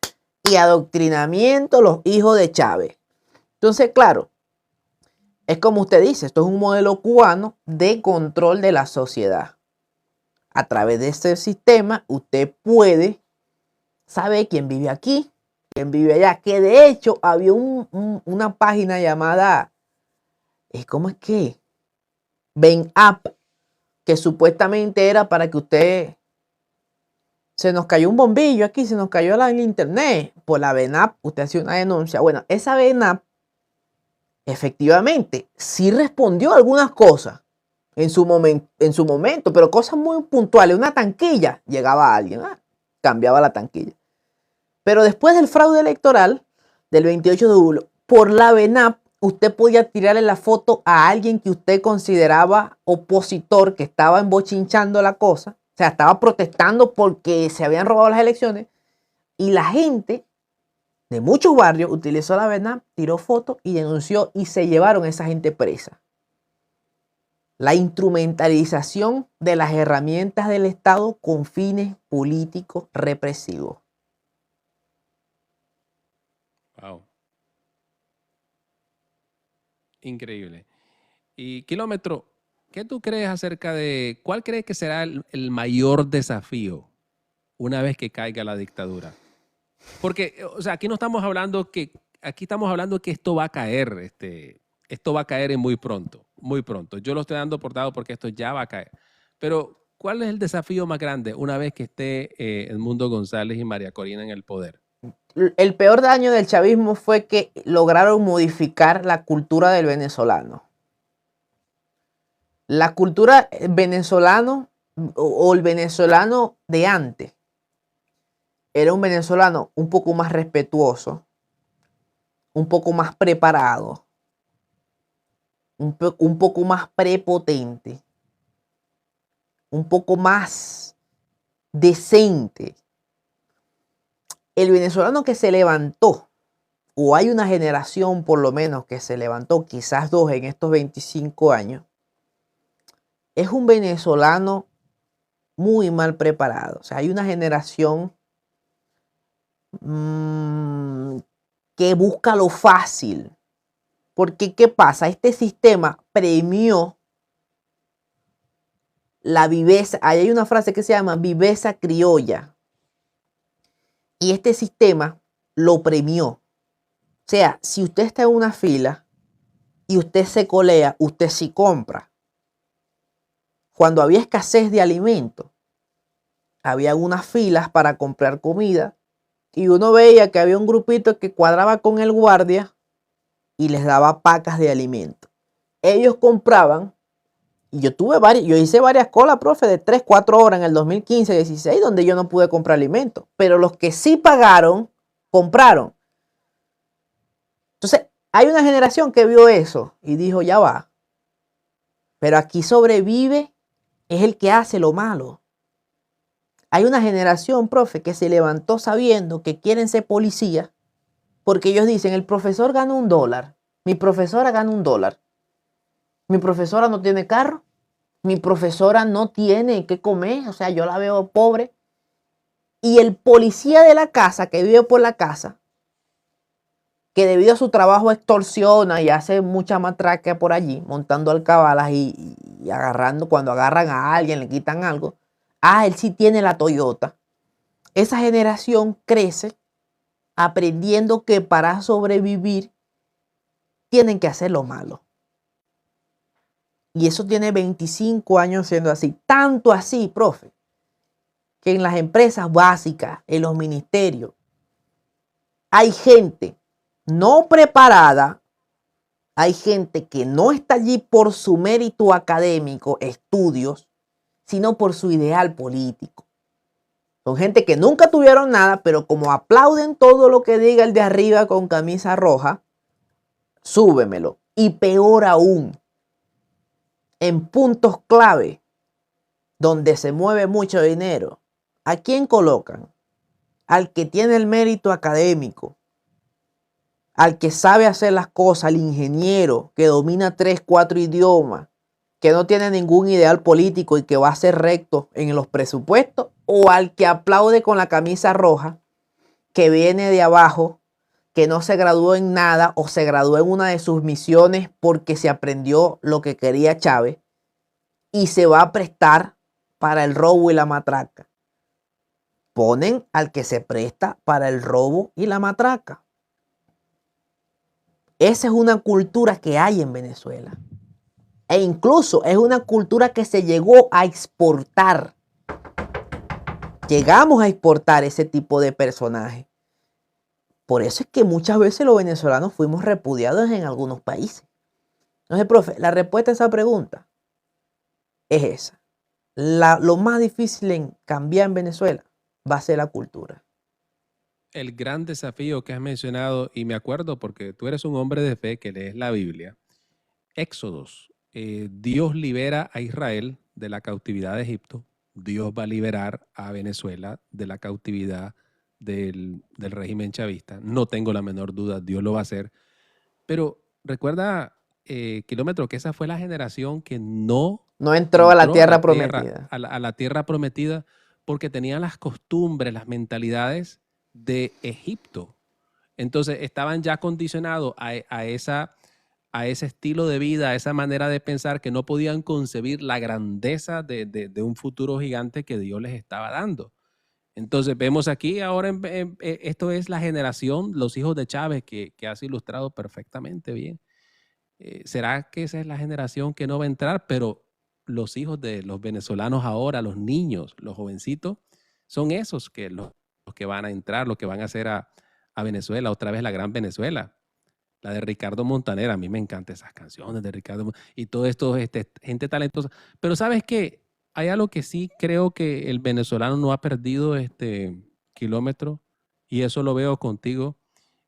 y adoctrinamiento, los hijos de Chávez. Entonces, claro, es como usted dice, esto es un modelo cubano de control de la sociedad. A través de este sistema, usted puede saber quién vive aquí, quién vive allá. Que de hecho había una página llamada, ¿cómo es que? Ven App, que supuestamente era para que usted, se nos cayó un bombillo aquí, se nos cayó el internet, por la VENAP, usted hacía una denuncia. Bueno, esa VENAP efectivamente sí respondió a algunas cosas en su momento, pero cosas muy puntuales. Una tanquilla, llegaba alguien, cambiaba la tanquilla. Pero después del fraude electoral del 28 de julio, por la VENAP, usted podía tirarle la foto a alguien que usted consideraba opositor, que estaba embochinchando la cosa, o sea, estaba protestando porque se habían robado las elecciones, y la gente de muchos barrios utilizó la VENAP, tiró fotos y denunció, y se llevaron a esa gente presa. La instrumentalización de las herramientas del Estado con fines políticos represivos. Wow. Increíble. Y Kilómetro, ¿qué tú crees acerca de, cuál crees que será el mayor desafío una vez que caiga la dictadura? Porque, o sea, aquí no estamos hablando que, aquí estamos hablando que esto va a caer, esto va a caer en muy pronto, muy pronto. Yo lo estoy dando por dado porque esto ya va a caer. Pero, ¿cuál es el desafío más grande una vez que esté Edmundo González y María Corina en el poder? El peor daño del chavismo fue que lograron modificar la cultura del venezolano. La cultura venezolano o el venezolano de antes era un venezolano un poco más respetuoso, un poco más preparado, un poco más prepotente, un poco más decente. El venezolano que se levantó, o hay una generación por lo menos que se levantó, quizás dos en estos 25 años, es un venezolano muy mal preparado. O sea, hay una generación que busca lo fácil. Porque, ¿qué pasa? Este sistema premió la viveza. Ahí hay una frase que se llama viveza criolla. Y este sistema lo premió. O sea, si usted está en una fila y usted se colea, usted sí compra. Cuando había escasez de alimentos, había unas filas para comprar comida y uno veía que había un grupito que cuadraba con el guardia y les daba pacas de alimento. Ellos compraban, y yo hice varias colas, profe, de 3, 4 horas en el 2015, 16, donde yo no pude comprar alimentos. Pero los que sí pagaron, compraron. Entonces, hay una generación que vio eso y dijo, ya va. Pero aquí sobrevive es el que hace lo malo. Hay una generación, profe, que se levantó sabiendo que quieren ser policías porque ellos dicen, el profesor gana $1, mi profesora gana $1, mi profesora no tiene carro, mi profesora no tiene qué comer, o sea, yo la veo pobre. Y el policía de la casa, que vive por la casa, que debido a su trabajo extorsiona y hace mucha matraca por allí, montando alcabalas y agarrando, cuando agarran a alguien, le quitan algo. Ah, él sí tiene la Toyota. Esa generación crece aprendiendo que para sobrevivir tienen que hacer lo malo. Y eso tiene 25 años siendo así. Tanto así, profe, que en las empresas básicas, en los ministerios, hay gente no preparada, hay gente que no está allí por su mérito académico, estudios, sino por su ideal político. Son gente que nunca tuvieron nada, pero como aplauden todo lo que diga el de arriba con camisa roja, súbemelo. Y peor aún, en puntos clave donde se mueve mucho dinero, ¿a quién colocan? Al que tiene el mérito académico, al que sabe hacer las cosas, al ingeniero que domina 3, 4 idiomas, que no tiene ningún ideal político y que va a ser recto en los presupuestos, o al que aplaude con la camisa roja, que viene de abajo, que no se graduó en nada o se graduó en una de sus misiones porque se aprendió lo que quería Chávez y se va a prestar para el robo y la matraca. Ponen al que se presta para el robo y la matraca. Esa es una cultura que hay en Venezuela. E incluso es una cultura que se llegó a exportar. Llegamos a exportar ese tipo de personajes. Por eso es que muchas veces los venezolanos fuimos repudiados en algunos países. Entonces, profe, la respuesta a esa pregunta es esa. Lo más difícil en cambiar en Venezuela va a ser la cultura. El gran desafío que has mencionado, y me acuerdo porque tú eres un hombre de fe que lees la Biblia, Éxodos, Dios libera a Israel de la cautividad de Egipto, Dios va a liberar a Venezuela de la cautividad del régimen chavista. No tengo la menor duda, Dios lo va a hacer. Pero recuerda, Kilómetro, que esa fue la generación que no No entró a la entró a tierra la tierra, prometida. a la tierra prometida, porque tenían las costumbres, las mentalidades de Egipto. Entonces estaban ya condicionados a ese estilo de vida, a esa manera de pensar, que no podían concebir la grandeza de un futuro gigante que Dios les estaba dando. Entonces vemos aquí ahora, esto es la generación, los hijos de Chávez, que has ilustrado perfectamente bien. ¿Será que esa es la generación que no va a entrar? Pero los hijos de los venezolanos ahora, los niños, los jovencitos, son esos que los que van a entrar, los que van a hacer a Venezuela, otra vez la gran Venezuela. La de Ricardo Montaner, a mí me encantan esas canciones de Ricardo y todo esto, gente talentosa. Pero ¿sabes qué? Hay algo que sí creo que el venezolano no ha perdido, Kilómetro, y eso lo veo contigo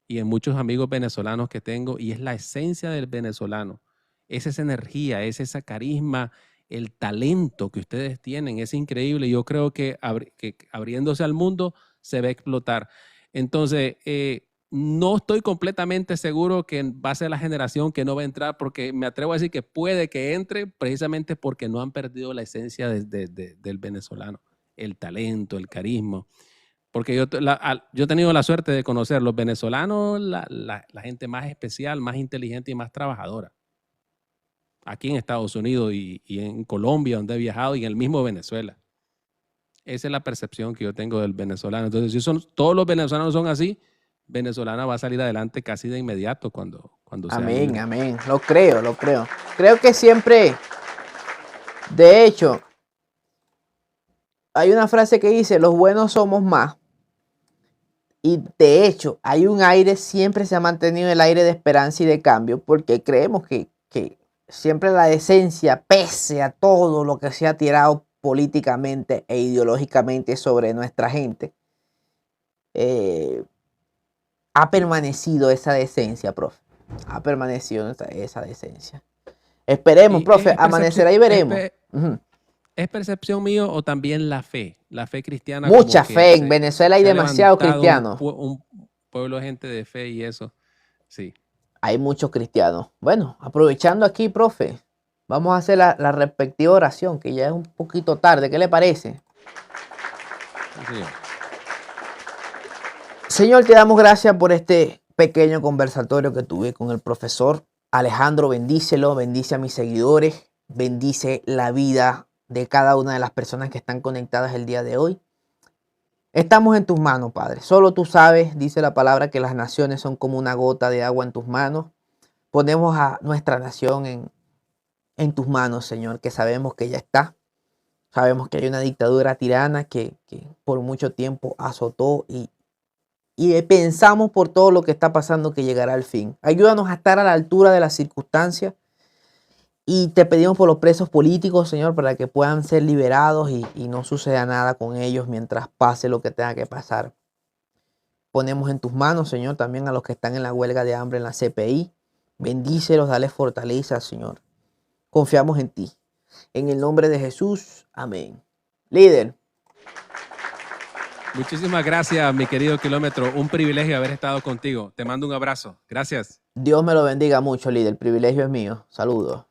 y en muchos amigos venezolanos que tengo, y es la esencia del venezolano. Es esa energía, es ese carisma, el talento que ustedes tienen, es increíble. Yo creo que, que abriéndose al mundo se va a explotar. Entonces, no estoy completamente seguro que va a ser la generación que no va a entrar, porque me atrevo a decir que puede que entre precisamente porque no han perdido la esencia del venezolano, el talento, el carisma. Porque yo he tenido la suerte de conocer los venezolanos, la gente más especial, más inteligente y más trabajadora. Aquí en Estados Unidos y en Colombia, donde he viajado, y en el mismo Venezuela. Esa es la percepción que yo tengo del venezolano. Entonces, si todos los venezolanos son así, venezolana va a salir adelante casi de inmediato cuando sea Amén, libre. amén. Lo creo, lo creo. Creo que siempre, de hecho, hay una frase que dice, los buenos somos más. Y de hecho, hay un aire, siempre se ha mantenido el aire de esperanza y de cambio, porque creemos que siempre la esencia, pese a todo lo que se ha tirado políticamente e ideológicamente sobre nuestra gente, ha permanecido esa decencia, profe. Ha permanecido esa decencia. Esperemos, profe, amanecerá y veremos. ¿Es percepción mío o también la fe cristiana? Mucha fe. En Venezuela hay demasiados cristianos. Un pueblo de gente de fe y eso, sí. Hay muchos cristianos. Bueno, aprovechando aquí, profe, vamos a hacer la respectiva oración, que ya es un poquito tarde. ¿Qué le parece? Sí. Señor, te damos gracias por este pequeño conversatorio que tuve con el profesor Alejandro. Bendícelo, bendice a mis seguidores, bendice la vida de cada una de las personas que están conectadas el día de hoy. Estamos en tus manos, Padre. Solo tú sabes, dice la palabra, que las naciones son como una gota de agua en tus manos. Ponemos a nuestra nación en tus manos, Señor, que sabemos que ya está. Sabemos que hay una dictadura tirana que por mucho tiempo azotó y pensamos por todo lo que está pasando que llegará al fin. Ayúdanos a estar a la altura de las circunstancias. Y te pedimos por los presos políticos, Señor, para que puedan ser liberados y no suceda nada con ellos mientras pase lo que tenga que pasar. Ponemos en tus manos, Señor, también a los que están en la huelga de hambre en la CPI. Bendícelos, dale fortaleza, Señor. Confiamos en ti. En el nombre de Jesús. Amén. Líder. Muchísimas gracias, mi querido Kilómetro. Un privilegio haber estado contigo. Te mando un abrazo. Gracias. Dios me lo bendiga mucho, líder. El privilegio es mío. Saludos.